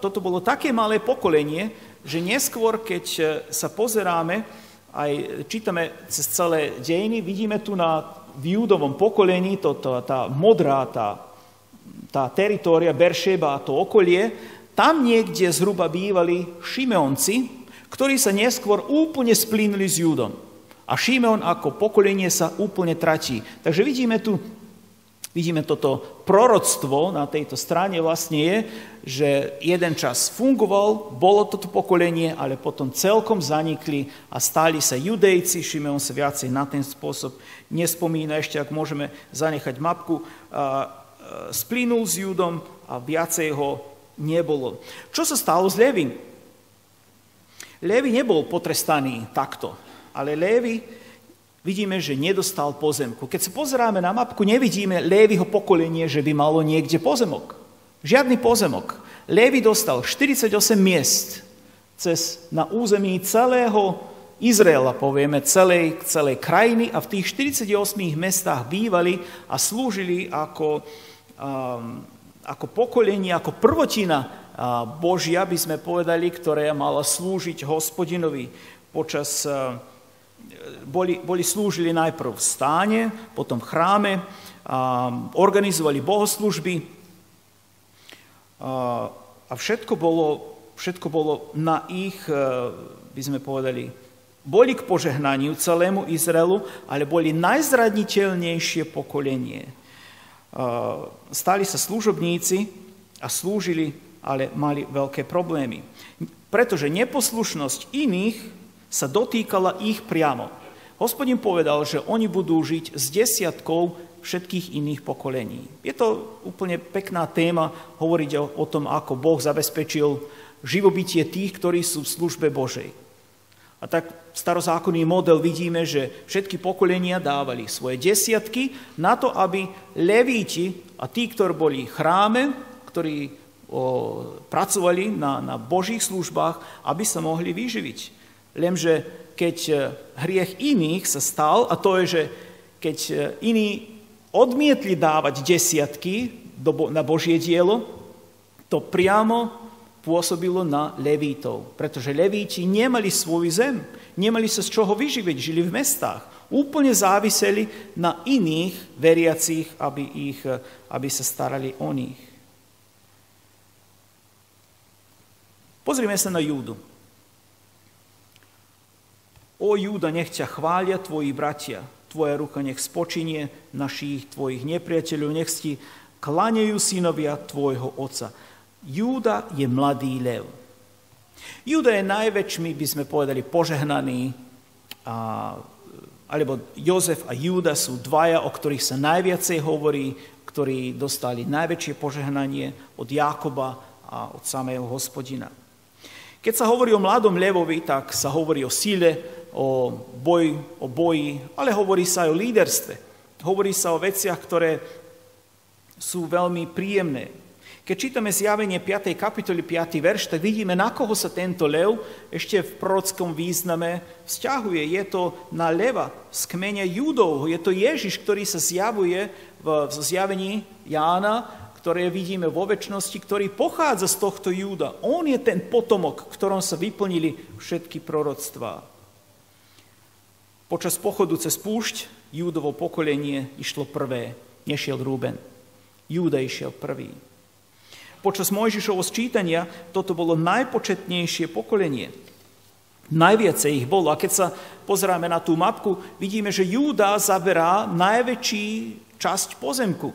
toto bolo také malé pokolenie, že neskôr, keď sa pozeráme, aj čítame cez celé dejiny, vidíme tu na v Júdovom pokolení, tá modrá, tá teritória Beršeba a to okolie, tam niekde zhruba bývali Šimeonci, ktorí sa neskôr úplne splínili s Júdom. A Šimeon ako pokolenie sa úplne tratí. Takže vidíme toto proroctvo na tejto strane vlastne je, že jeden čas fungoval, bolo toto pokolenie, ale potom celkom zanikli a stali sa Judejci. Šimeon sa viacej na ten spôsob nespomína. Ešte, ak môžeme zanechať mapku, splínul s Júdom a viacej ho nebolo. Čo sa stalo s Lévim? Lévi nebol potrestaný takto, ale Lévi vidíme, že nedostal pozemku. Keď sa pozeráme na mapku, nevidíme Léviho pokolenie, že by malo niekde pozemok. Žiadny pozemok. Lévi dostal 48 miest na území celého Izraela, povieme, celej krajiny a v tých 48 mestách bývali a slúžili ako pokolenie, ako prvotina Božia, by sme povedali, ktoré mala slúžiť Hospodinovi počas... Slúžili najprv v stáne, potom v chráme, organizovali bohoslužby a všetko bolo na ich, by sme povedali, boli k požehnaniu celému Izraelu, ale boli najzraniteľnejšie pokolenie. Stali sa služobníci a slúžili, ale mali veľké problémy. Pretože neposlušnosť iných sa dotýkala ich priamo. Hospodin povedal, že oni budú žiť s desiatkou všetkých iných pokolení. Je to úplne pekná téma hovoriť o tom, ako Boh zabezpečil živobytie tých, ktorí sú v službe Božej. A tak starozákonný model vidíme, že všetky pokolenia dávali svoje desiatky na to, aby levíti a tí, ktorí boli v chráme, ktorí pracovali na Božích službách, aby sa mohli vyživiť. Lenže keď hriech iných sa stal, a to je, že keď iní odmietli dávať desiatky na Božie dielo, to priamo pôsobilo na Levítov. Pretože Levíti nemali svoju zem, nemali sa z čoho vyživiť, žili v mestách. Úplne záviseli na iných veriacich, aby sa starali o nich. Pozrime sa na Júdu. O Júda, nech ťa chvália tvoji bratia, tvoja ruka nech spočinie našich tvojich nepriateľov, nech si klaňajú synovia tvojho otca. Júda je mladý lev. Júda je najväčšmi, by sme povedali, požehnaný, alebo Jozef a Júda sú dvaja, o ktorých sa najviacej hovorí, ktorí dostali najväčšie požehnanie od Jákoba a od samého Hospodina. Keď sa hovorí o mladom levovi, tak sa hovorí o sile, o boji, ale hovorí sa aj o líderstve. Hovorí sa o veciach, ktoré sú veľmi príjemné. Keď čítame Zjavenie 5. kapitoly 5. verš, tak vidíme, na koho sa tento lev ešte v prorockom význame vzťahuje. Je to na leva z kmeňa Júdovho. Je to Ježiš, ktorý sa zjavuje v Zjavení Jána, ktoré vidíme vo večnosti, ktorý pochádza z tohto Júda. On je ten potomok, v ktorom sa vyplnili všetky proroctvá. Počas pochodu cez púšť Júdovo pokolenie išlo prvé, nešiel Rúben. Júda išiel prvý. Počas Mojžišovho sčítania toto bolo najpočetnejšie pokolenie. Najviacej ich bolo. A keď sa pozeráme na tú mapku, vidíme, že Júda zaberá najväčší časť pozemku.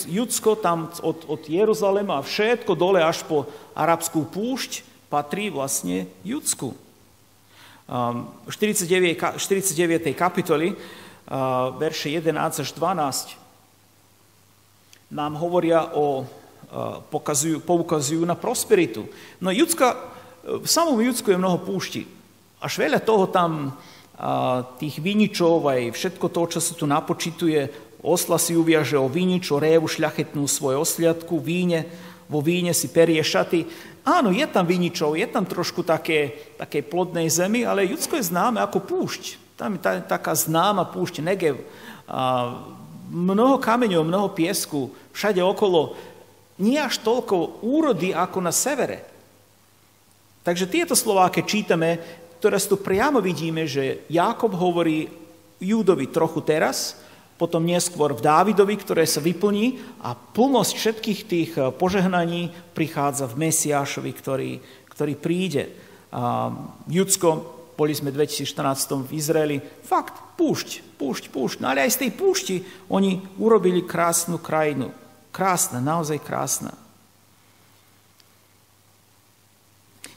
Judsko tam od Jeruzalema a všetko dole až po arabskú púšť patrí vlastne Judsku. 49. kapitoly, verše 11 až 12, nám hovoria poukazujú na prosperitu. No v samom Judsku je mnoho púšti. Až veľa toho tam, tých viničov, aj všetko to, čo sa tu napočítuje, osla si uviaže o vinič, o révu šľachetnú svoju osliadku, vo víne si perie šaty. Áno, je tam viničov, je tam trošku také plodnej zemi, ale Judsko je známe ako púšť. Tam je taká známa púšť Negev. Mnoho kameňov, mnoho piesku, všade okolo. Nie až toľko úrody ako na severe. Takže tieto slová, keď čítame, ktoré tu priamo vidíme, že Jákob hovorí Júdovi trochu teraz, potom neskôr v Dávidovi, ktoré sa vyplní a plnosť všetkých tých požehnaní prichádza v Mesiášovi, ktorý príde. Judsko, boli sme v 2014 v Izraeli, fakt, púšť. No ale aj z tej púšti oni urobili krásnu krajinu. Krásna, naozaj krásna.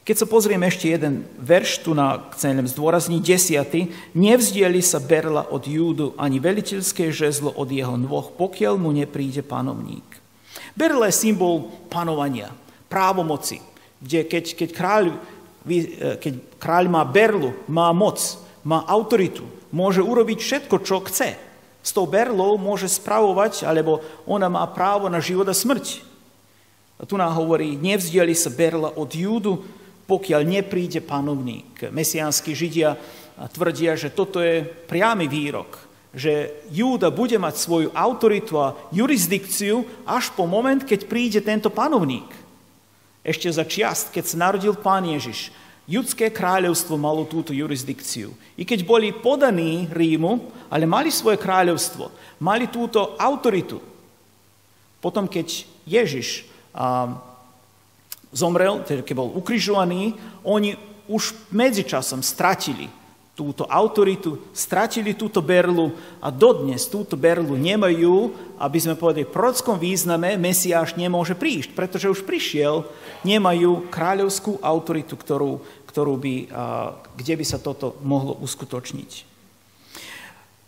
Keď sa pozrieme ešte jeden verš, tu chcem len zdôrazniť, 10. Nevzdieli sa berla od Júdu, ani veliteľské žezlo od jeho nôh, pokiaľ mu nepríde panovník. Berla je symbol panovania, právomoci, kde keď kráľ má berlu, má moc, má autoritu, môže urobiť všetko, čo chce. S tou berlou môže spravovať, alebo ona má právo na život a smrť. A tu nám hovorí, nevzdieli sa berla od Júdu, pokiaľ nepríde panovník. Mesiánsky Židia tvrdia, že toto je priamy výrok, že Júda bude mať svoju autoritu a jurisdikciu až po moment, keď príde tento panovník. Ešte za čiast, keď sa narodil Pán Ježiš, judské kráľovstvo malo túto jurisdikciu. I keď boli podaní Rímu, ale mali svoje kráľovstvo, mali túto autoritu. Potom, keď Ježiš zomrel, teda keď bol ukrižovaný, oni už medzičasom stratili túto autoritu, stratili túto berlu a dodnes túto berlu nemajú, aby sme povedali v prorockom význame, Mesiáš nemôže prísť, pretože už prišiel, nemajú kráľovskú autoritu, kde by sa toto mohlo uskutočniť.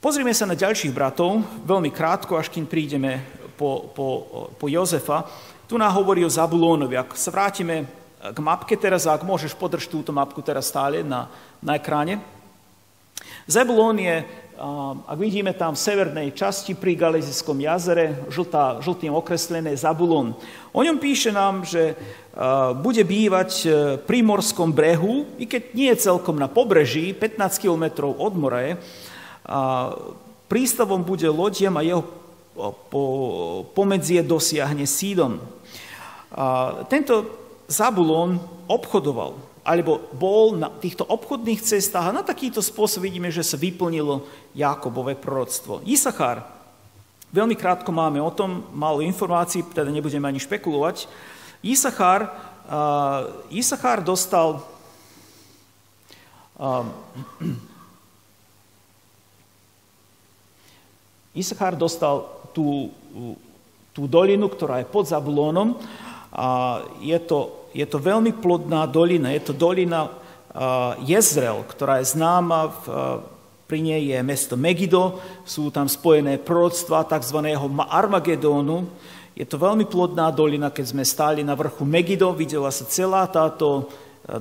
Pozrime sa na ďalších bratov, veľmi krátko, až kým prídeme po Jozefa. Tu nám hovorí o Zabulónovi. Ak sa vrátime k mapke teraz, ak môžeš podrž túto mapku teraz stále na ekrane. Zabulón je, ak vidíme tam v severnej časti pri Galilejskom jazere, žltým okreslené Zabulón. O ňom píše nám, že bude bývať pri morskom brehu, i keď nie je celkom na pobreží, 15 kilometrov od more. Prístavom bude lodiem a jeho pomedzie dosiahne Sídon. Tento Zabulón obchodoval, alebo bol na týchto obchodných cestách a na takýto spôsob vidíme, že sa vyplnilo Jákobové proroctvo. Isachar, veľmi krátko máme o tom, málo informácií, teda nebudeme ani špekulovať. Isachar dostal tú dolinu, ktorá je pod Zabulónom. Je to veľmi plodná dolina. Je to dolina Jezreel, ktorá je známa. Pri nej je mesto Megido. Sú tam spojené proroctvá tzv. Armagedónu. Je to veľmi plodná dolina. Keď sme stáli na vrchu Megido, videla sa celá táto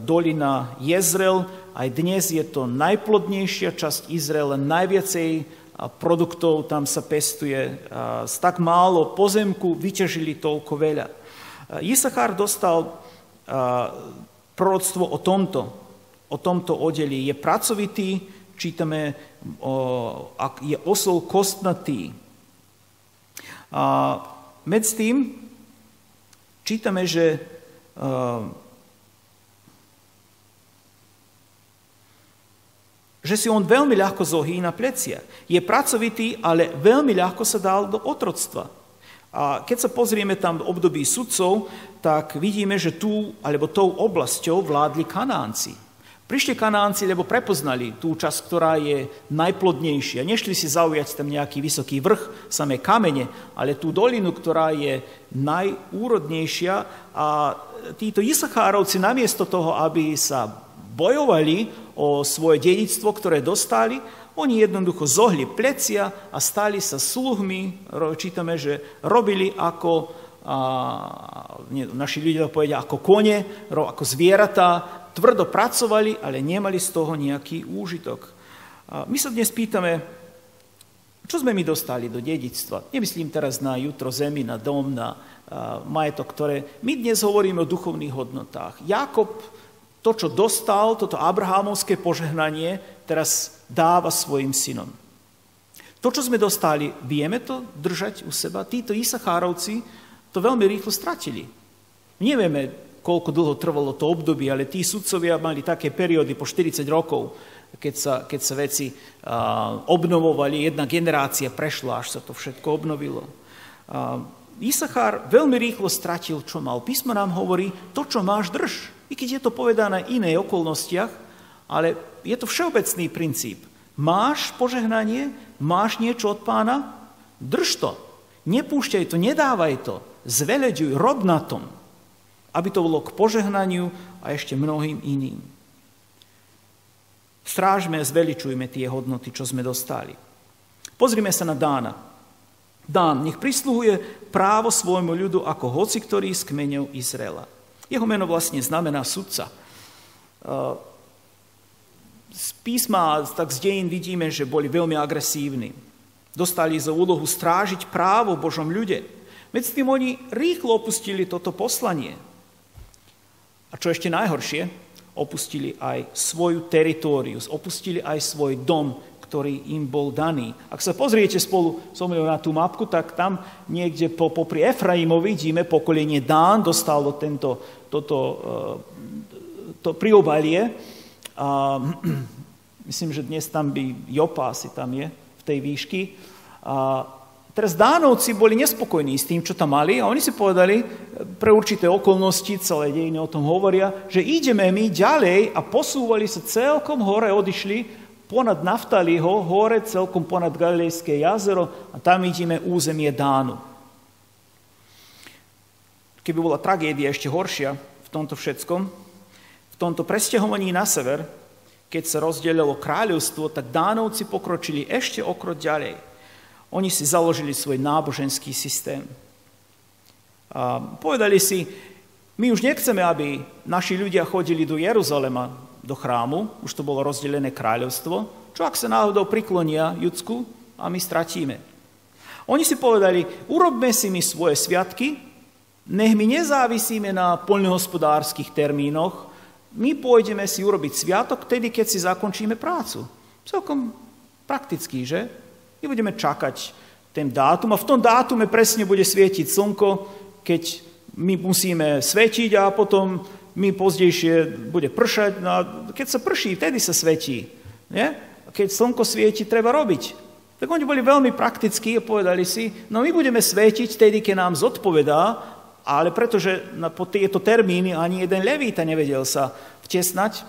dolina Jezreel. Aj dnes je to najplodnejšia časť Izraela, najviacej produktov tam sa pestuje. Z tak málo pozemku vyťažili toľko veľa. Isachar dostal proroctvo o tomto oddeli. Je pracovitý, čítame, je osol kostnatý. Medzi tým čítame, že si on veľmi ľahko zohý na plecia. Je pracovitý, ale veľmi ľahko sa dal do otroctva. A keď sa pozrieme tam v období sudcov, tak vidíme, že tou oblasťou vládli Kanánci. Prišli Kanánci, lebo prepoznali tú časť, ktorá je najplodnejšia. Nešli si zaujať tam nejaký vysoký vrch, samé kamene, ale tú dolinu, ktorá je najúrodnejšia. A títo Isachárovci namiesto toho, aby sa bojovali o svoje dedičstvo, ktoré dostali, oni jednoducho zohli plecia a stali sa sluhmi, čítame, že robili ako, naši ľudia povedia, ako kone, ako zvieratá, tvrdo pracovali, ale nemali z toho nejaký úžitok. My sa dnes pýtame, čo sme my dostali do dedičstva? Nemyslím teraz na jutro zemi, na dom, na majetok, ktoré... My dnes hovoríme o duchovných hodnotách. Jákob to, čo dostal, toto abrahámovské požehnanie, teraz dáva svojim synom. To, čo sme dostali, vieme to držať u seba? Títo Isachárovci to veľmi rýchlo stratili. Nevieme, koľko dlho trvalo to obdobie, ale tí sudcovia mali také periódy po 40 rokov, keď sa veci obnovovali, jedna generácia prešla, až sa to všetko obnovilo. Isachar veľmi rýchlo stratil, čo mal. Písmo nám hovorí, to, čo máš, drž. I keď je to povedané v inej okolnostiach, ale je to všeobecný princíp. Máš požehnanie, máš niečo od Pána, drž to. Nepúšťaj to, nedávaj to. Zveleďuj, rob na tom, aby to bolo k požehnaniu a ešte mnohým iným. Strážme a zveličujme tie hodnoty, čo sme dostali. Pozrime sa na Dána. Dán, nech prisluhuje právo svojmu ľudu ako hoci ktorý z kmeňov Izraela. Jeho meno vlastne znamená sudca. Z písma, tak z dejín vidíme, že boli veľmi agresívni. Dostali za úlohu strážiť právo v Božom ľude. Medzi tým oni rýchlo opustili toto poslanie. A čo ešte najhoršie, opustili aj svoju teritóriu, opustili aj svoj dom, ktorý im bol daný. Ak sa pozriete spolu so mnou na tú mapku, tak tam niekde popri Efraimovi vidíme pokolenie Dán, dostalo to priobalie. A myslím, že dnes tam by Jopa asi tam je, v tej výšky. A teraz Dánovci boli nespokojní s tým, čo tam mali a oni si povedali, pre určité okolnosti, celé dejiny o tom hovoria, že ideme my ďalej a posúvali sa celkom hore, odišli ponad Naftaliho, hore celkom ponad Galilejské jazero a tam vidíme územie Dánu. Keby bola tragédia ešte horšia v tomto všetkom, v tomto presťahovaní na sever, keď sa rozdelilo kráľovstvo, tak Dánovci pokročili ešte o krok ďalej. Oni si založili svoj náboženský systém. A povedali si, my už nechceme, aby naši ľudia chodili do Jeruzalema, do chrámu, už to bolo rozdelené kráľovstvo, čo ak sa náhodou priklonia Judsku a my stratíme. Oni si povedali, urobme si my svoje sviatky, nech my nezávisíme na poľnohospodárskych termínoch, my pôjdeme si urobiť sviatok vtedy, keď si zakončíme prácu. Celkom praktický, že? My budeme čakať ten dátum a v tom dátume presne bude svietiť slnko, keď my musíme svetiť a potom my pozdejšie bude pršať. No a keď sa prší, vtedy sa svetí. Nie? A keď slnko svieti, treba robiť. Tak oni boli veľmi praktickí a povedali si, no my budeme svetiť vtedy, keď nám zodpovedá, ale pretože po tieto termíny ani jeden levíta nevedel sa vtesnať,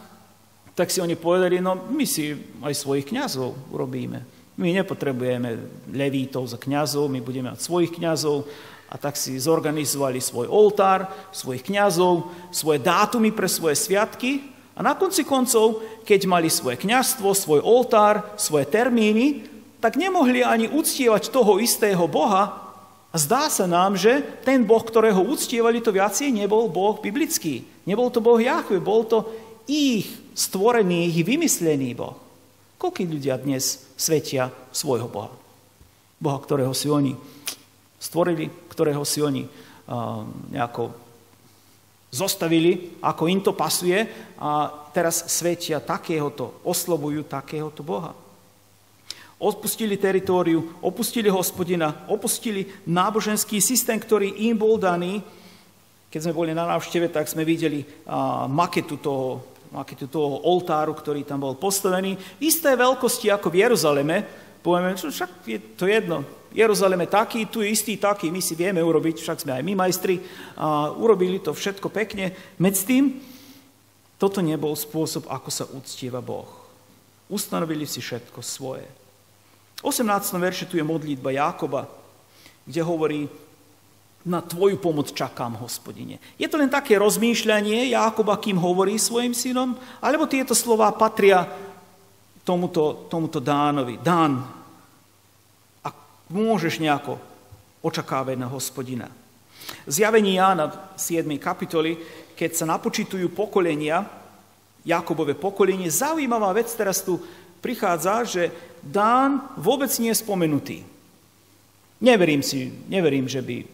tak si oni povedali, no my si aj svojich kňazov urobíme. My nepotrebujeme levítov za kňazov, my budeme mať svojich kňazov a tak si zorganizovali svoj oltár, svojich kňazov, svoje dátumy pre svoje sviatky a na konci koncov, keď mali svoje kňazstvo, svoj oltár, svoje termíny, tak nemohli ani uctievať toho istého Boha a zdá sa nám, že ten Boh, ktorého uctievali, to viacej nebol Boh biblický. Nebol to Boh Jahve, bol to ich stvorený, ich vymyslený Boh. Koľkí ľudia dnes svetia svojho Boha? Boha, ktorého si oni stvorili, ktorého si oni nejako zostavili, ako im to pasuje a teraz svetia takéhoto, oslovujú takéhoto Boha. Opustili teritóriu, opustili Hospodina, opustili náboženský systém, ktorý im bol daný. Keď sme boli na návšteve, tak sme videli maketu toho oltáru, ktorý tam bol postavený. Isté veľkosti ako v Jeruzaleme. Povieme, však je to jedno. Jeruzalem je taký, tu je istý taký, my si vieme urobiť, však sme aj my majstri. A urobili to všetko pekne. Medzi tým, toto nebol spôsob, ako sa uctieva Boh. Ustanovili si všetko svoje. V 18. verši tu je modlitba Jákoba, kde hovorí, na tvoju pomoc čakám, Hospodine. Je to len také rozmýšľanie Jákoba, kým hovorí svojim synom, alebo tieto slová patria tomuto Dánovi. Dán, a môžeš nejako očakávať na Hospodina. Zjavenie Jána v 7. kapitoli, keď sa napočítujú pokolenia, Jákobove pokolenie, zaujímavá vec teraz tu prichádza, že Dán vôbec nie je spomenutý. Neverím, že by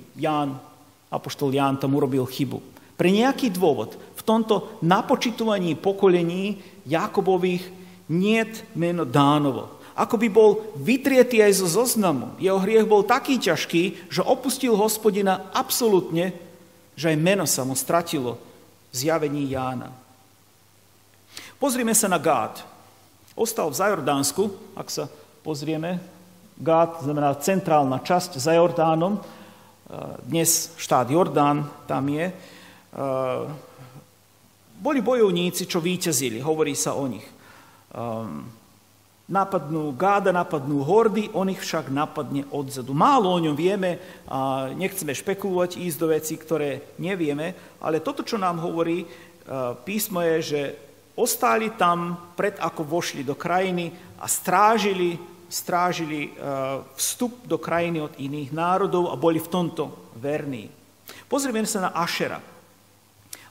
apoštol Ján tam urobil chybu. Pre nejaký dôvod v tomto napočítovaní pokolení Jákobových niet meno Dánovo. Ako by bol vytrietý aj zo zoznamu. Jeho hriech bol taký ťažký, že opustil Hospodina absolútne, že aj meno sa mu stratilo zjavení Jána. Pozrime sa na Gád. Ostal v Zajordánsku, ak sa pozrieme. Gád znamená centrálna časť za Jordánom. Dnes štát Jordán tam je. Boli bojovníci, čo víťazili, hovorí sa o nich. Napadnú Gáda, napadnú hordy, on ich však napadne odzadu. Málo o ňom vieme a nechceme špekulovať, ísť do vecí, ktoré nevieme, ale toto, čo nám hovorí písmo je, že ostáli tam pred ako vošli do krajiny a strážili vstup do krajiny od iných národov a boli v tomto verní. Pozrieme sa na Ašera.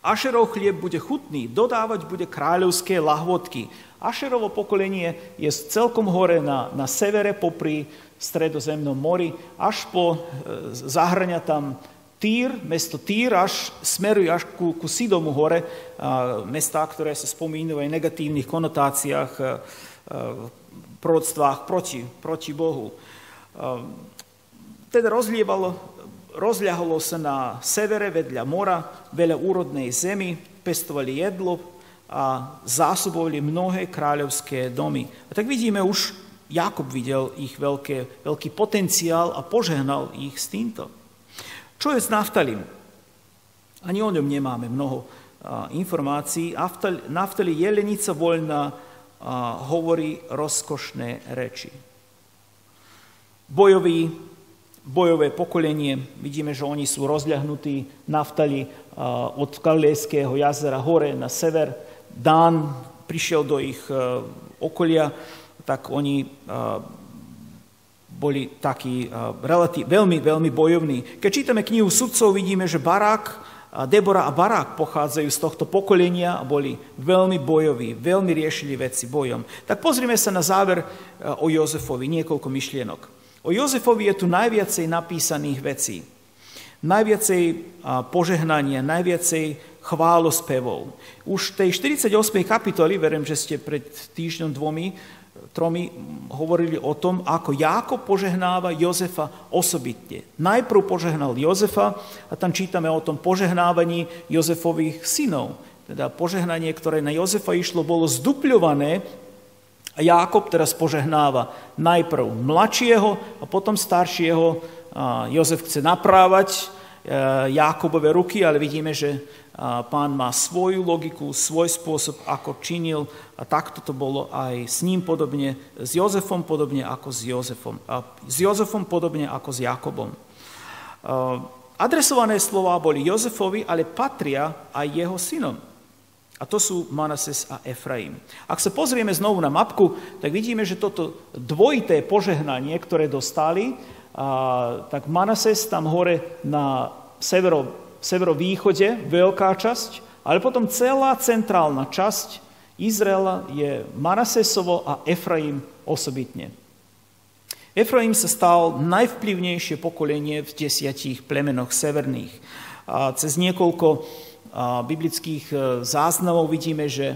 Ašerov chlieb bude chutný, dodávať bude kráľovské lahvodky. Ašerovo pokolenie je celkom hore na severe popri Stredozemnom mori, až po zahrňa tam Týr, mesto Týr, až smeruje až ku Sidomu hore, mestá, ktoré sa spomínajú aj v negatívnych konotáciách, proroctvách proti Bohu. Teda rozľahlo sa na severe vedľa mora, veľa úrodnej zemi, pestovali jedlo a zásobovali mnohé kráľovské domy. A tak vidíme už, Jákob videl ich veľký potenciál a požehnal ich s týmto. Čo je s Naftalim? Ani o ňom nemáme mnoho informácií. Naftali jelenica voľná, hovorí rozkošné reči. Bojové pokolenie, vidíme, že oni sú rozľahnutí, Naftali od Galilejského jazera hore na sever, Dán prišiel do ich okolia, tak oni boli takí veľmi bojovní. Keď čítame knihu Sudcov, vidíme, že Debora a Barák pochádzajú z tohto pokolenia a boli veľmi bojoví, veľmi riešili veci bojom. Tak pozrime sa na záver o Jozefovi, niekoľko myšlienok. O Jozefovi je tu najviacej napísaných vecí. Najviacej požehnania, najviacej chválospevov. Už v tej 48. kapitoli, verím, že ste pred týždňom 2-3 hovorili o tom, ako Jákob požehnáva Jozefa osobitne. Najprv požehnal Jozefa a tam čítame o tom požehnávaní Jozefových synov. Teda požehnanie, ktoré na Jozefa išlo, bolo zdupľované a Jákob teraz požehnáva najprv mladšieho a potom staršieho. Jozef chce naprávať Jákobove ruky, ale vidíme, že Pán má svoju logiku, svoj spôsob, ako činil a takto to bolo aj s ním podobne, s Jozefom podobne ako s Jozefom. S Jozefom podobne ako s Jakobom. Adresované slová boli Jozefovi, ale patria aj jeho synom. A to sú Manases a Efraim. Ak sa pozrieme znovu na mapku, tak vidíme, že toto dvojité požehnanie, ktoré dostali, tak Manases tam hore na severovýchode, veľká časť, ale potom celá centrálna časť Izraela je Manasesovo a Efraim osobitne. Efraim sa stal najvplyvnejšie pokolenie v 10 plemenoch severných. A cez niekoľko biblických záznamov vidíme, že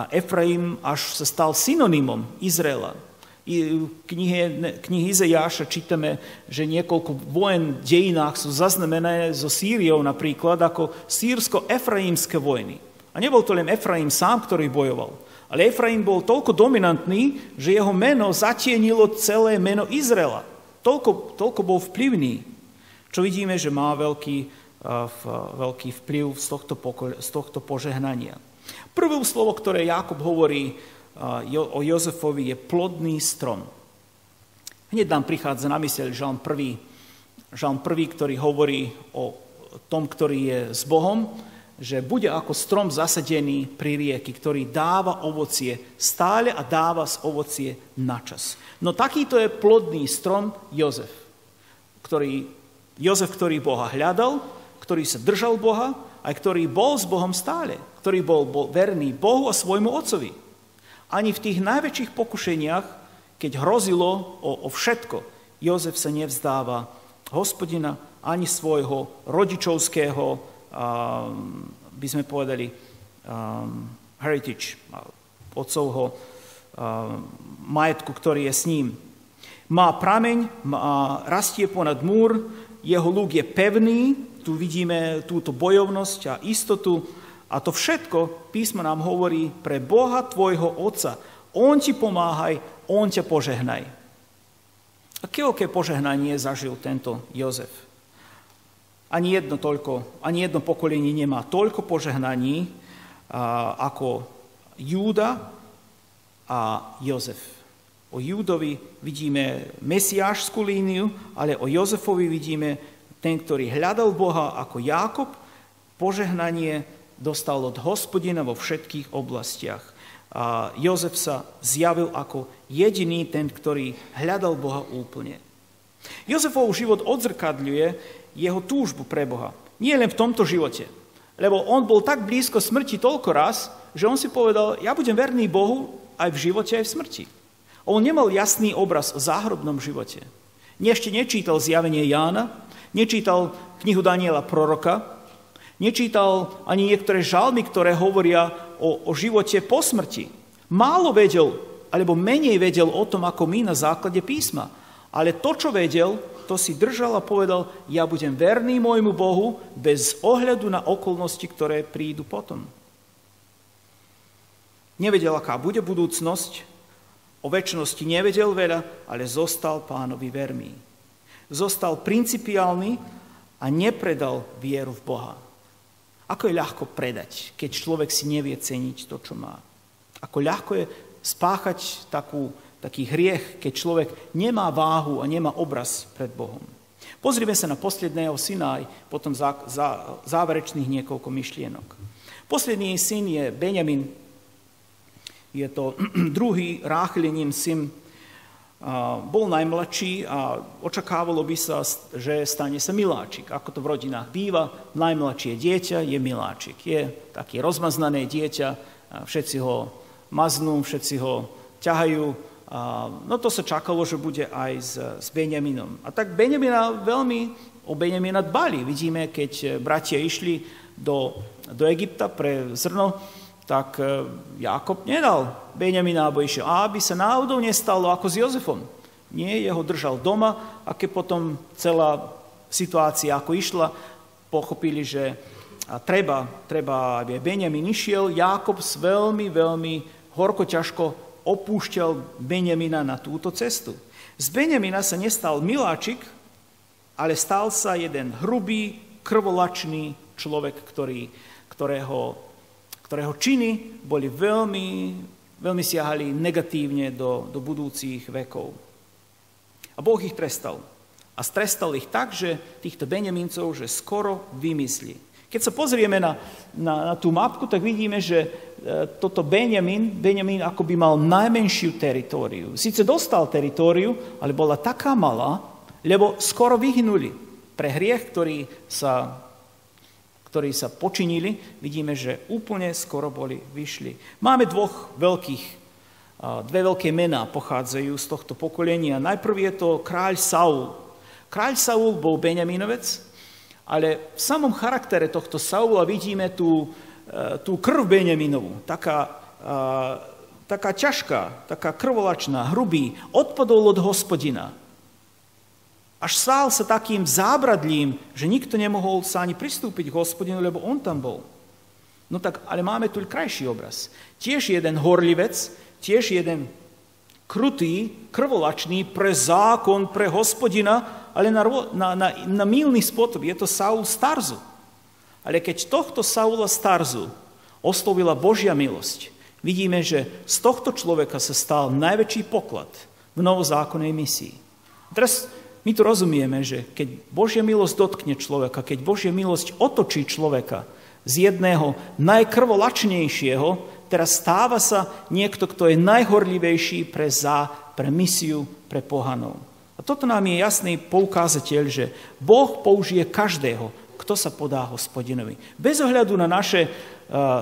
Efraim až sa stal synonymom Izraela. V knihe Izajáša čítame, že niekoľko vojen v dejinách sú zaznamenané so Sýriou napríklad ako sírsko-efraimské vojny. A nebol to len Efraim sám, ktorý bojoval, ale Efraim bol toľko dominantný, že jeho meno zatienilo celé meno Izraela. Toľko bol vplyvný, čo vidíme, že má veľký vplyv z tohto požehnania. Prvé slovo, ktoré Jákob hovorí o Jozefovi, je plodný strom. Hneď nám prichádza na myseľ Žalm 1, ktorý hovorí o tom, ktorý je s Bohom, že bude ako strom zasadený pri rieky, ktorý dáva ovocie stále a dáva ovocie na čas. No takýto je plodný strom Jozef, ktorý Boha hľadal, ktorý sa držal Boha, aj ktorý bol s Bohom stále, ktorý bol verný Bohu a svojmu otcovi. Ani v tých najväčších pokušeniach, keď hrozilo o všetko, Jozef sa nevzdáva Hospodina ani svojho rodičovského, by sme povedali, heritage, otcovho majetku, ktorý je s ním. Má prameň, rastie ponad múr, jeho lúk je pevný, tu vidíme túto bojovnosť a istotu A to všetko písmo nám hovorí pre Boha tvojho otca. On ti pomáhaj, on ťa požehnaj. Aké požehnanie zažil tento Jozef? Ani jedno pokolenie nemá toľko požehnaní ako Júda a Jozef. O Júdovi vidíme mesiášskú líniu, ale o Jozefovi vidíme ten, ktorý hľadal Boha ako Jákob, požehnanie dostal od Hospodina vo všetkých oblastiach. A Jozef sa zjavil ako jediný ten, ktorý hľadal Boha úplne. Jozefov život odzrkadľuje jeho túžbu pre Boha. Nie len v tomto živote. Lebo on bol tak blízko smrti toľko raz, že on si povedal, ja budem verný Bohu aj v živote, aj v smrti. On nemal jasný obraz o záhrobnom živote. Ešte nečítal zjavenie Jána, nečítal knihu Daniela proroka, nečítal ani niektoré žalmy, ktoré hovoria o živote po smrti. Málo vedel, alebo menej vedel o tom, ako my na základe písma. Ale to, čo vedel, to si držal a povedal, ja budem verný môjmu Bohu bez ohľadu na okolnosti, ktoré prídu potom. Nevedel, aká bude budúcnosť, o večnosti nevedel veľa, ale zostal Pánovi verný. Zostal principiálny a nepredal vieru v Boha. Ako je ľahko predať, keď človek si nevie ceniť to, čo má. Ako ľahko je spáchať taký hriech, keď človek nemá váhu a nemá obraz pred Bohom. Pozrime sa na posledného syna aj potom záverečných niekoľko myšlienok. Posledný syn je Benjamin. Je to druhý Ráchelenin syn. Bol najmladší a očakávalo by sa, že stane sa miláčik. Ako to v rodinách býva, najmladšie dieťa je miláčik. Je také rozmaznané dieťa, všetci ho maznú, všetci ho ťahajú. No to sa čakalo, že bude aj s Benjaminom. A tak o Benjamina dbali. Vidíme, keď bratia išli do Egypta pre zrno, tak Jákob nedal Benjamina, aby sa náhodou nestalo ako s Jozefom. Nie, jeho držal doma a keď potom celá situácia ako išla, pochopili, že treba, aby Benjamin išiel. Jákob veľmi, veľmi horko ťažko opúšťal Benjamina na túto cestu. Z Benjamina sa nestal miláčik, ale stal sa jeden hrubý, krvolačný človek, ktorého činy boli veľmi siahali negatívne do budúcich vekov. A Boh ich trestal. A strestal ich tak, že týchto Benjamincov, že skoro vymyslí. Keď sa pozrieme na tú mapku, tak vidíme, že toto Benjamin ako by mal najmenšiu teritóriu. Sice dostal teritóriu, ale bola taká malá, lebo skoro vyhnuli pre hriech, ktorí sa počinili, vidíme, že úplne skoro vyšli. Máme dve veľké mená pochádzajú z tohto pokolenia. Najprv je to kráľ Saul. Kráľ Saul bol Benjaminovec, ale v samom charaktere tohto Saula vidíme tú krv Benjaminovú. Taká ťažká, taká krvolačná, hrubý, odpadol od Hospodina. Až stál sa takým zábradlím, že nikto nemohol sa ani pristúpiť k Hospodinu, lebo on tam bol. No tak, ale máme tu krajší obraz. Tiež jeden horlivec, tiež jeden krutý, krvolačný pre zákon, pre Hospodina, ale na mylný spôsob. Je to Saul z Tarzu. Ale keď tohto Saula z Tarzu oslovila Božia milosť, vidíme, že z tohto človeka sa stal najväčší poklad v novozákonnej misii. Teraz my tu rozumieme, že keď Božia milosť dotkne človeka, keď Božia milosť otočí človeka z jedného najkrvolačnejšieho, teraz stáva sa niekto, kto je najhorlivejší pre misiu, pre pohanov. A toto nám je jasný poukázateľ, že Boh použije každého, kto sa podá Hospodinovi. Bez ohľadu na naše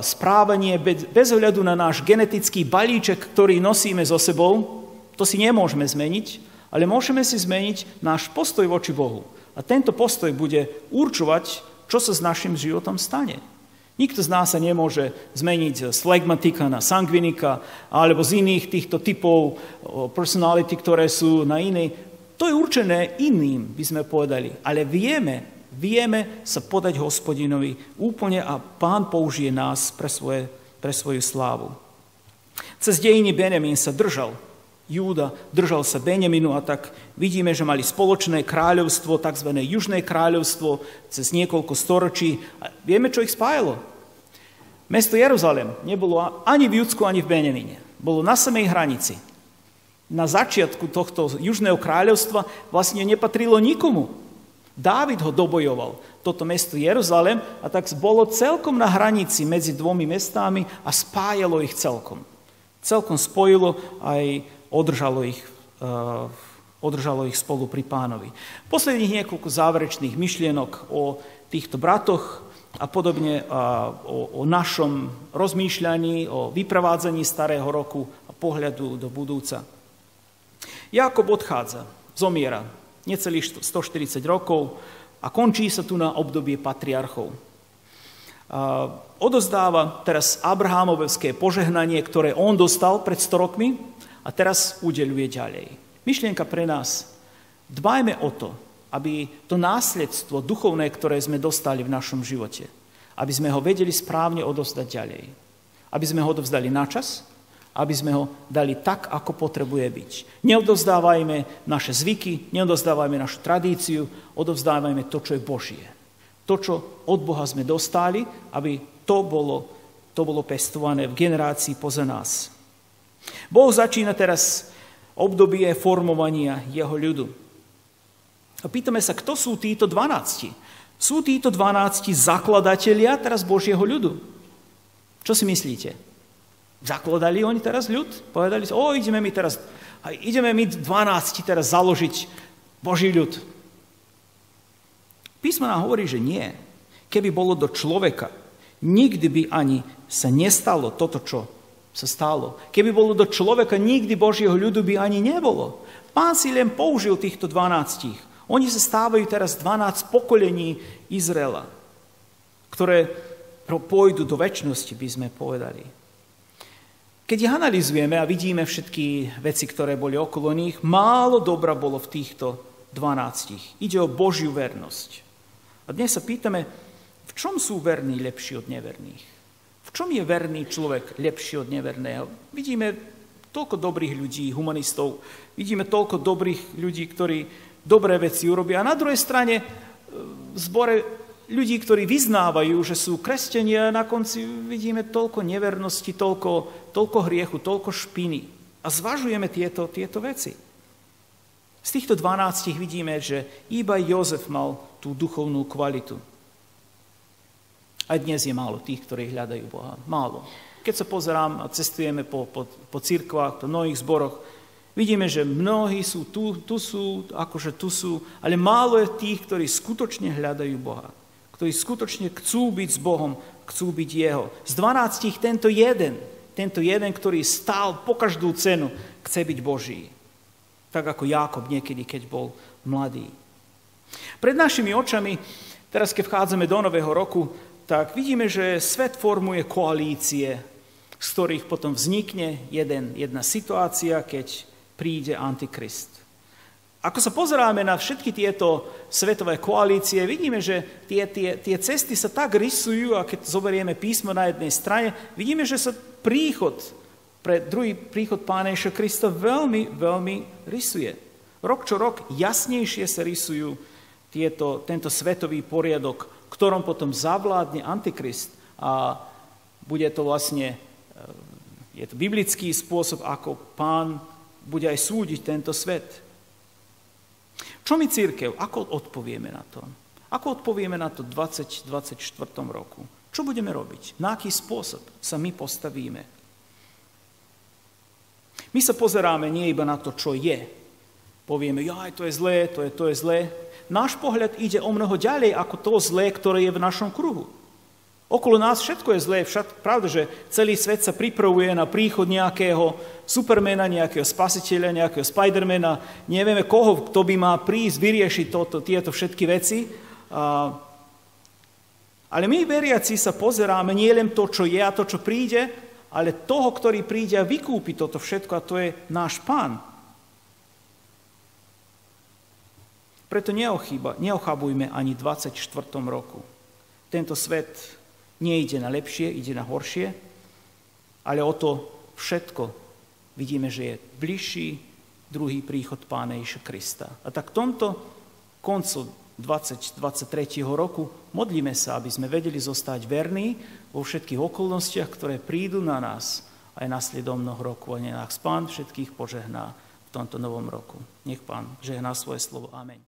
správanie, bez ohľadu na náš genetický balíček, ktorý nosíme so sebou, to si nemôžeme zmeniť, ale môžeme si zmeniť náš postoj voči Bohu. A tento postoj bude určovať, čo sa s našim životom stane. Nikto z nás sa nemôže zmeniť z flegmatika na sangvinika alebo z iných týchto typov personality, ktoré sú na inej. To je určené iným, by sme povedali. Ale vieme Vieme sa podať Hospodinovi úplne a Pán použije nás pre svoju slávu. Cez dejiny Benjamín sa držal. Júda držal sa Benjaminu a tak vidíme, že mali spoločné kráľovstvo, tzv. Južné kráľovstvo cez niekoľko storočí. A vieme, čo ich spájalo? Mesto Jeruzalém nebolo ani v Judsku, ani v Benjamíne. Bolo na samej hranici. Na začiatku tohto Južného kráľovstva vlastne nepatrilo nikomu. Dávid ho dobojoval, toto mesto Jeruzalém, a tak bolo celkom na hranici medzi dvomi mestami a spájalo ich celkom. Celkom spojilo aj održalo ich spolu pri Pánovi. Posledných niekoľko záverečných myšlienok o týchto bratoch a podobne o našom rozmýšľaní, o vyprevádzaní starého roku a pohľadu do budúca. Jakob odchádza, zomiera necelých 140 rokov a končí sa tu na obdobie patriarchov. Odozdáva teraz Abrahámovské požehnanie, ktoré on dostal pred 100 rokmi, a teraz udeľuje ďalej. Myšlienka pre nás. Dbajme o to, aby to následstvo duchovné, ktoré sme dostali v našom živote, aby sme ho vedeli správne odovzdať ďalej. Aby sme ho odovzdali na čas, aby sme ho dali tak, ako potrebuje byť. Neodovzdávajme naše zvyky, neodovzdávajme našu tradíciu, odovzdávajme to, čo je Božie. To, čo od Boha sme dostali, aby to bolo pestované v generácii poza nás. Boh začína teraz obdobie formovania jeho ľudu. A pýtame sa, kto sú títo 12? Sú títo 12 zakladatelia teraz Božieho ľudu? Čo si myslíte? Zakladali oni teraz ľud? Povedali si, ideme my 12 teraz založiť Boží ľud. Písmo nám hovorí, že nie. Keby bolo do človeka, nikdy by ani sa nestalo toto, čo sa stalo. Keby bolo do človeka, nikdy Božieho ľudu by ani nebolo. Pán si len použil týchto 12. Oni sa stávajú teraz 12 pokolení Izraela, ktoré pôjdu do večnosti, by sme povedali. Keď ich analyzujeme a vidíme všetky veci, ktoré boli okolo nich, málo dobra bolo v týchto 12. Ide o Božiu vernosť. A dnes sa pýtame, v čom sú verní lepší od neverných? V čom je verný človek lepší od neverného? Vidíme toľko dobrých ľudí, humanistov, vidíme toľko dobrých ľudí, ktorí dobré veci urobia. A na druhej strane v zbore ľudí, ktorí vyznávajú, že sú kresťania, na konci vidíme toľko nevernosti, toľko hriechu, toľko špiny. A zvažujeme tieto veci. Z týchto 12 vidíme, že iba Jozef mal tú duchovnú kvalitu. Aj dnes je málo tých, ktorí hľadajú Boha. Málo. Keď sa pozerám a cestujeme po cirkvách, po mnohých zboroch, vidíme, že mnohí sú tu sú, ale málo je tých, ktorí skutočne hľadajú Boha. Ktorí skutočne chcú byť s Bohom, chcú byť Jeho. Z 12 tento jeden, ktorý stál po každú cenu, chce byť Boží. Tak ako Jákob niekedy, keď bol mladý. Pred našimi očami, teraz keď vchádzame do nového roku, tak vidíme, že svet formuje koalície, z ktorých potom vznikne jedna situácia, keď príde Antikrist. Ako sa pozeráme na všetky tieto svetové koalície, vidíme, že tie cesty sa tak rysujú, a keď zoberieme písmo na jednej strane, vidíme, že sa druhý príchod Pána Ježiša Krista veľmi, veľmi rysuje. Rok čo rok jasnejšie sa rysujú tento svetový poriadok, ktorom potom zavládne Antikrist, a bude to vlastne, je to biblický spôsob, ako Pán bude aj súdiť tento svet. Čo my cirkev? Ako odpovieme na to? Ako odpovieme na to v 2024 roku? Čo budeme robiť? Na aký spôsob sa my postavíme? My sa pozeráme nie iba na to, čo je. Povieme, to je zlé, to je zlé. Náš pohľad ide o mnoho ďalej ako to zlé, ktoré je v našom kruhu. Okolo nás všetko je zlé, pravda, že celý svet sa pripravuje na príchod nejakého Supermana, nejakého spasiteľa, nejakého Spidermana, nevieme koho, kto by má prísť, vyriešiť tieto všetky veci. Ale my, veriaci, sa pozeráme nie len to, čo je a to, čo príde, ale toho, ktorý príde a vykúpi toto všetko, a to je náš Pán. Preto neochabujme ani v 24. roku. Tento svet nejde na lepšie, ide na horšie, ale o to všetko vidíme, že je bližší druhý príchod Pána Ježiša Krista. A tak v tomto koncu 2023 roku modlíme sa, aby sme vedeli zostať verní vo všetkých okolnostiach, ktoré prídu na nás aj nasledovného roku. A nech nás Pán všetkých požehná v tomto novom roku. Nech Pán žehná svoje slovo. Amen.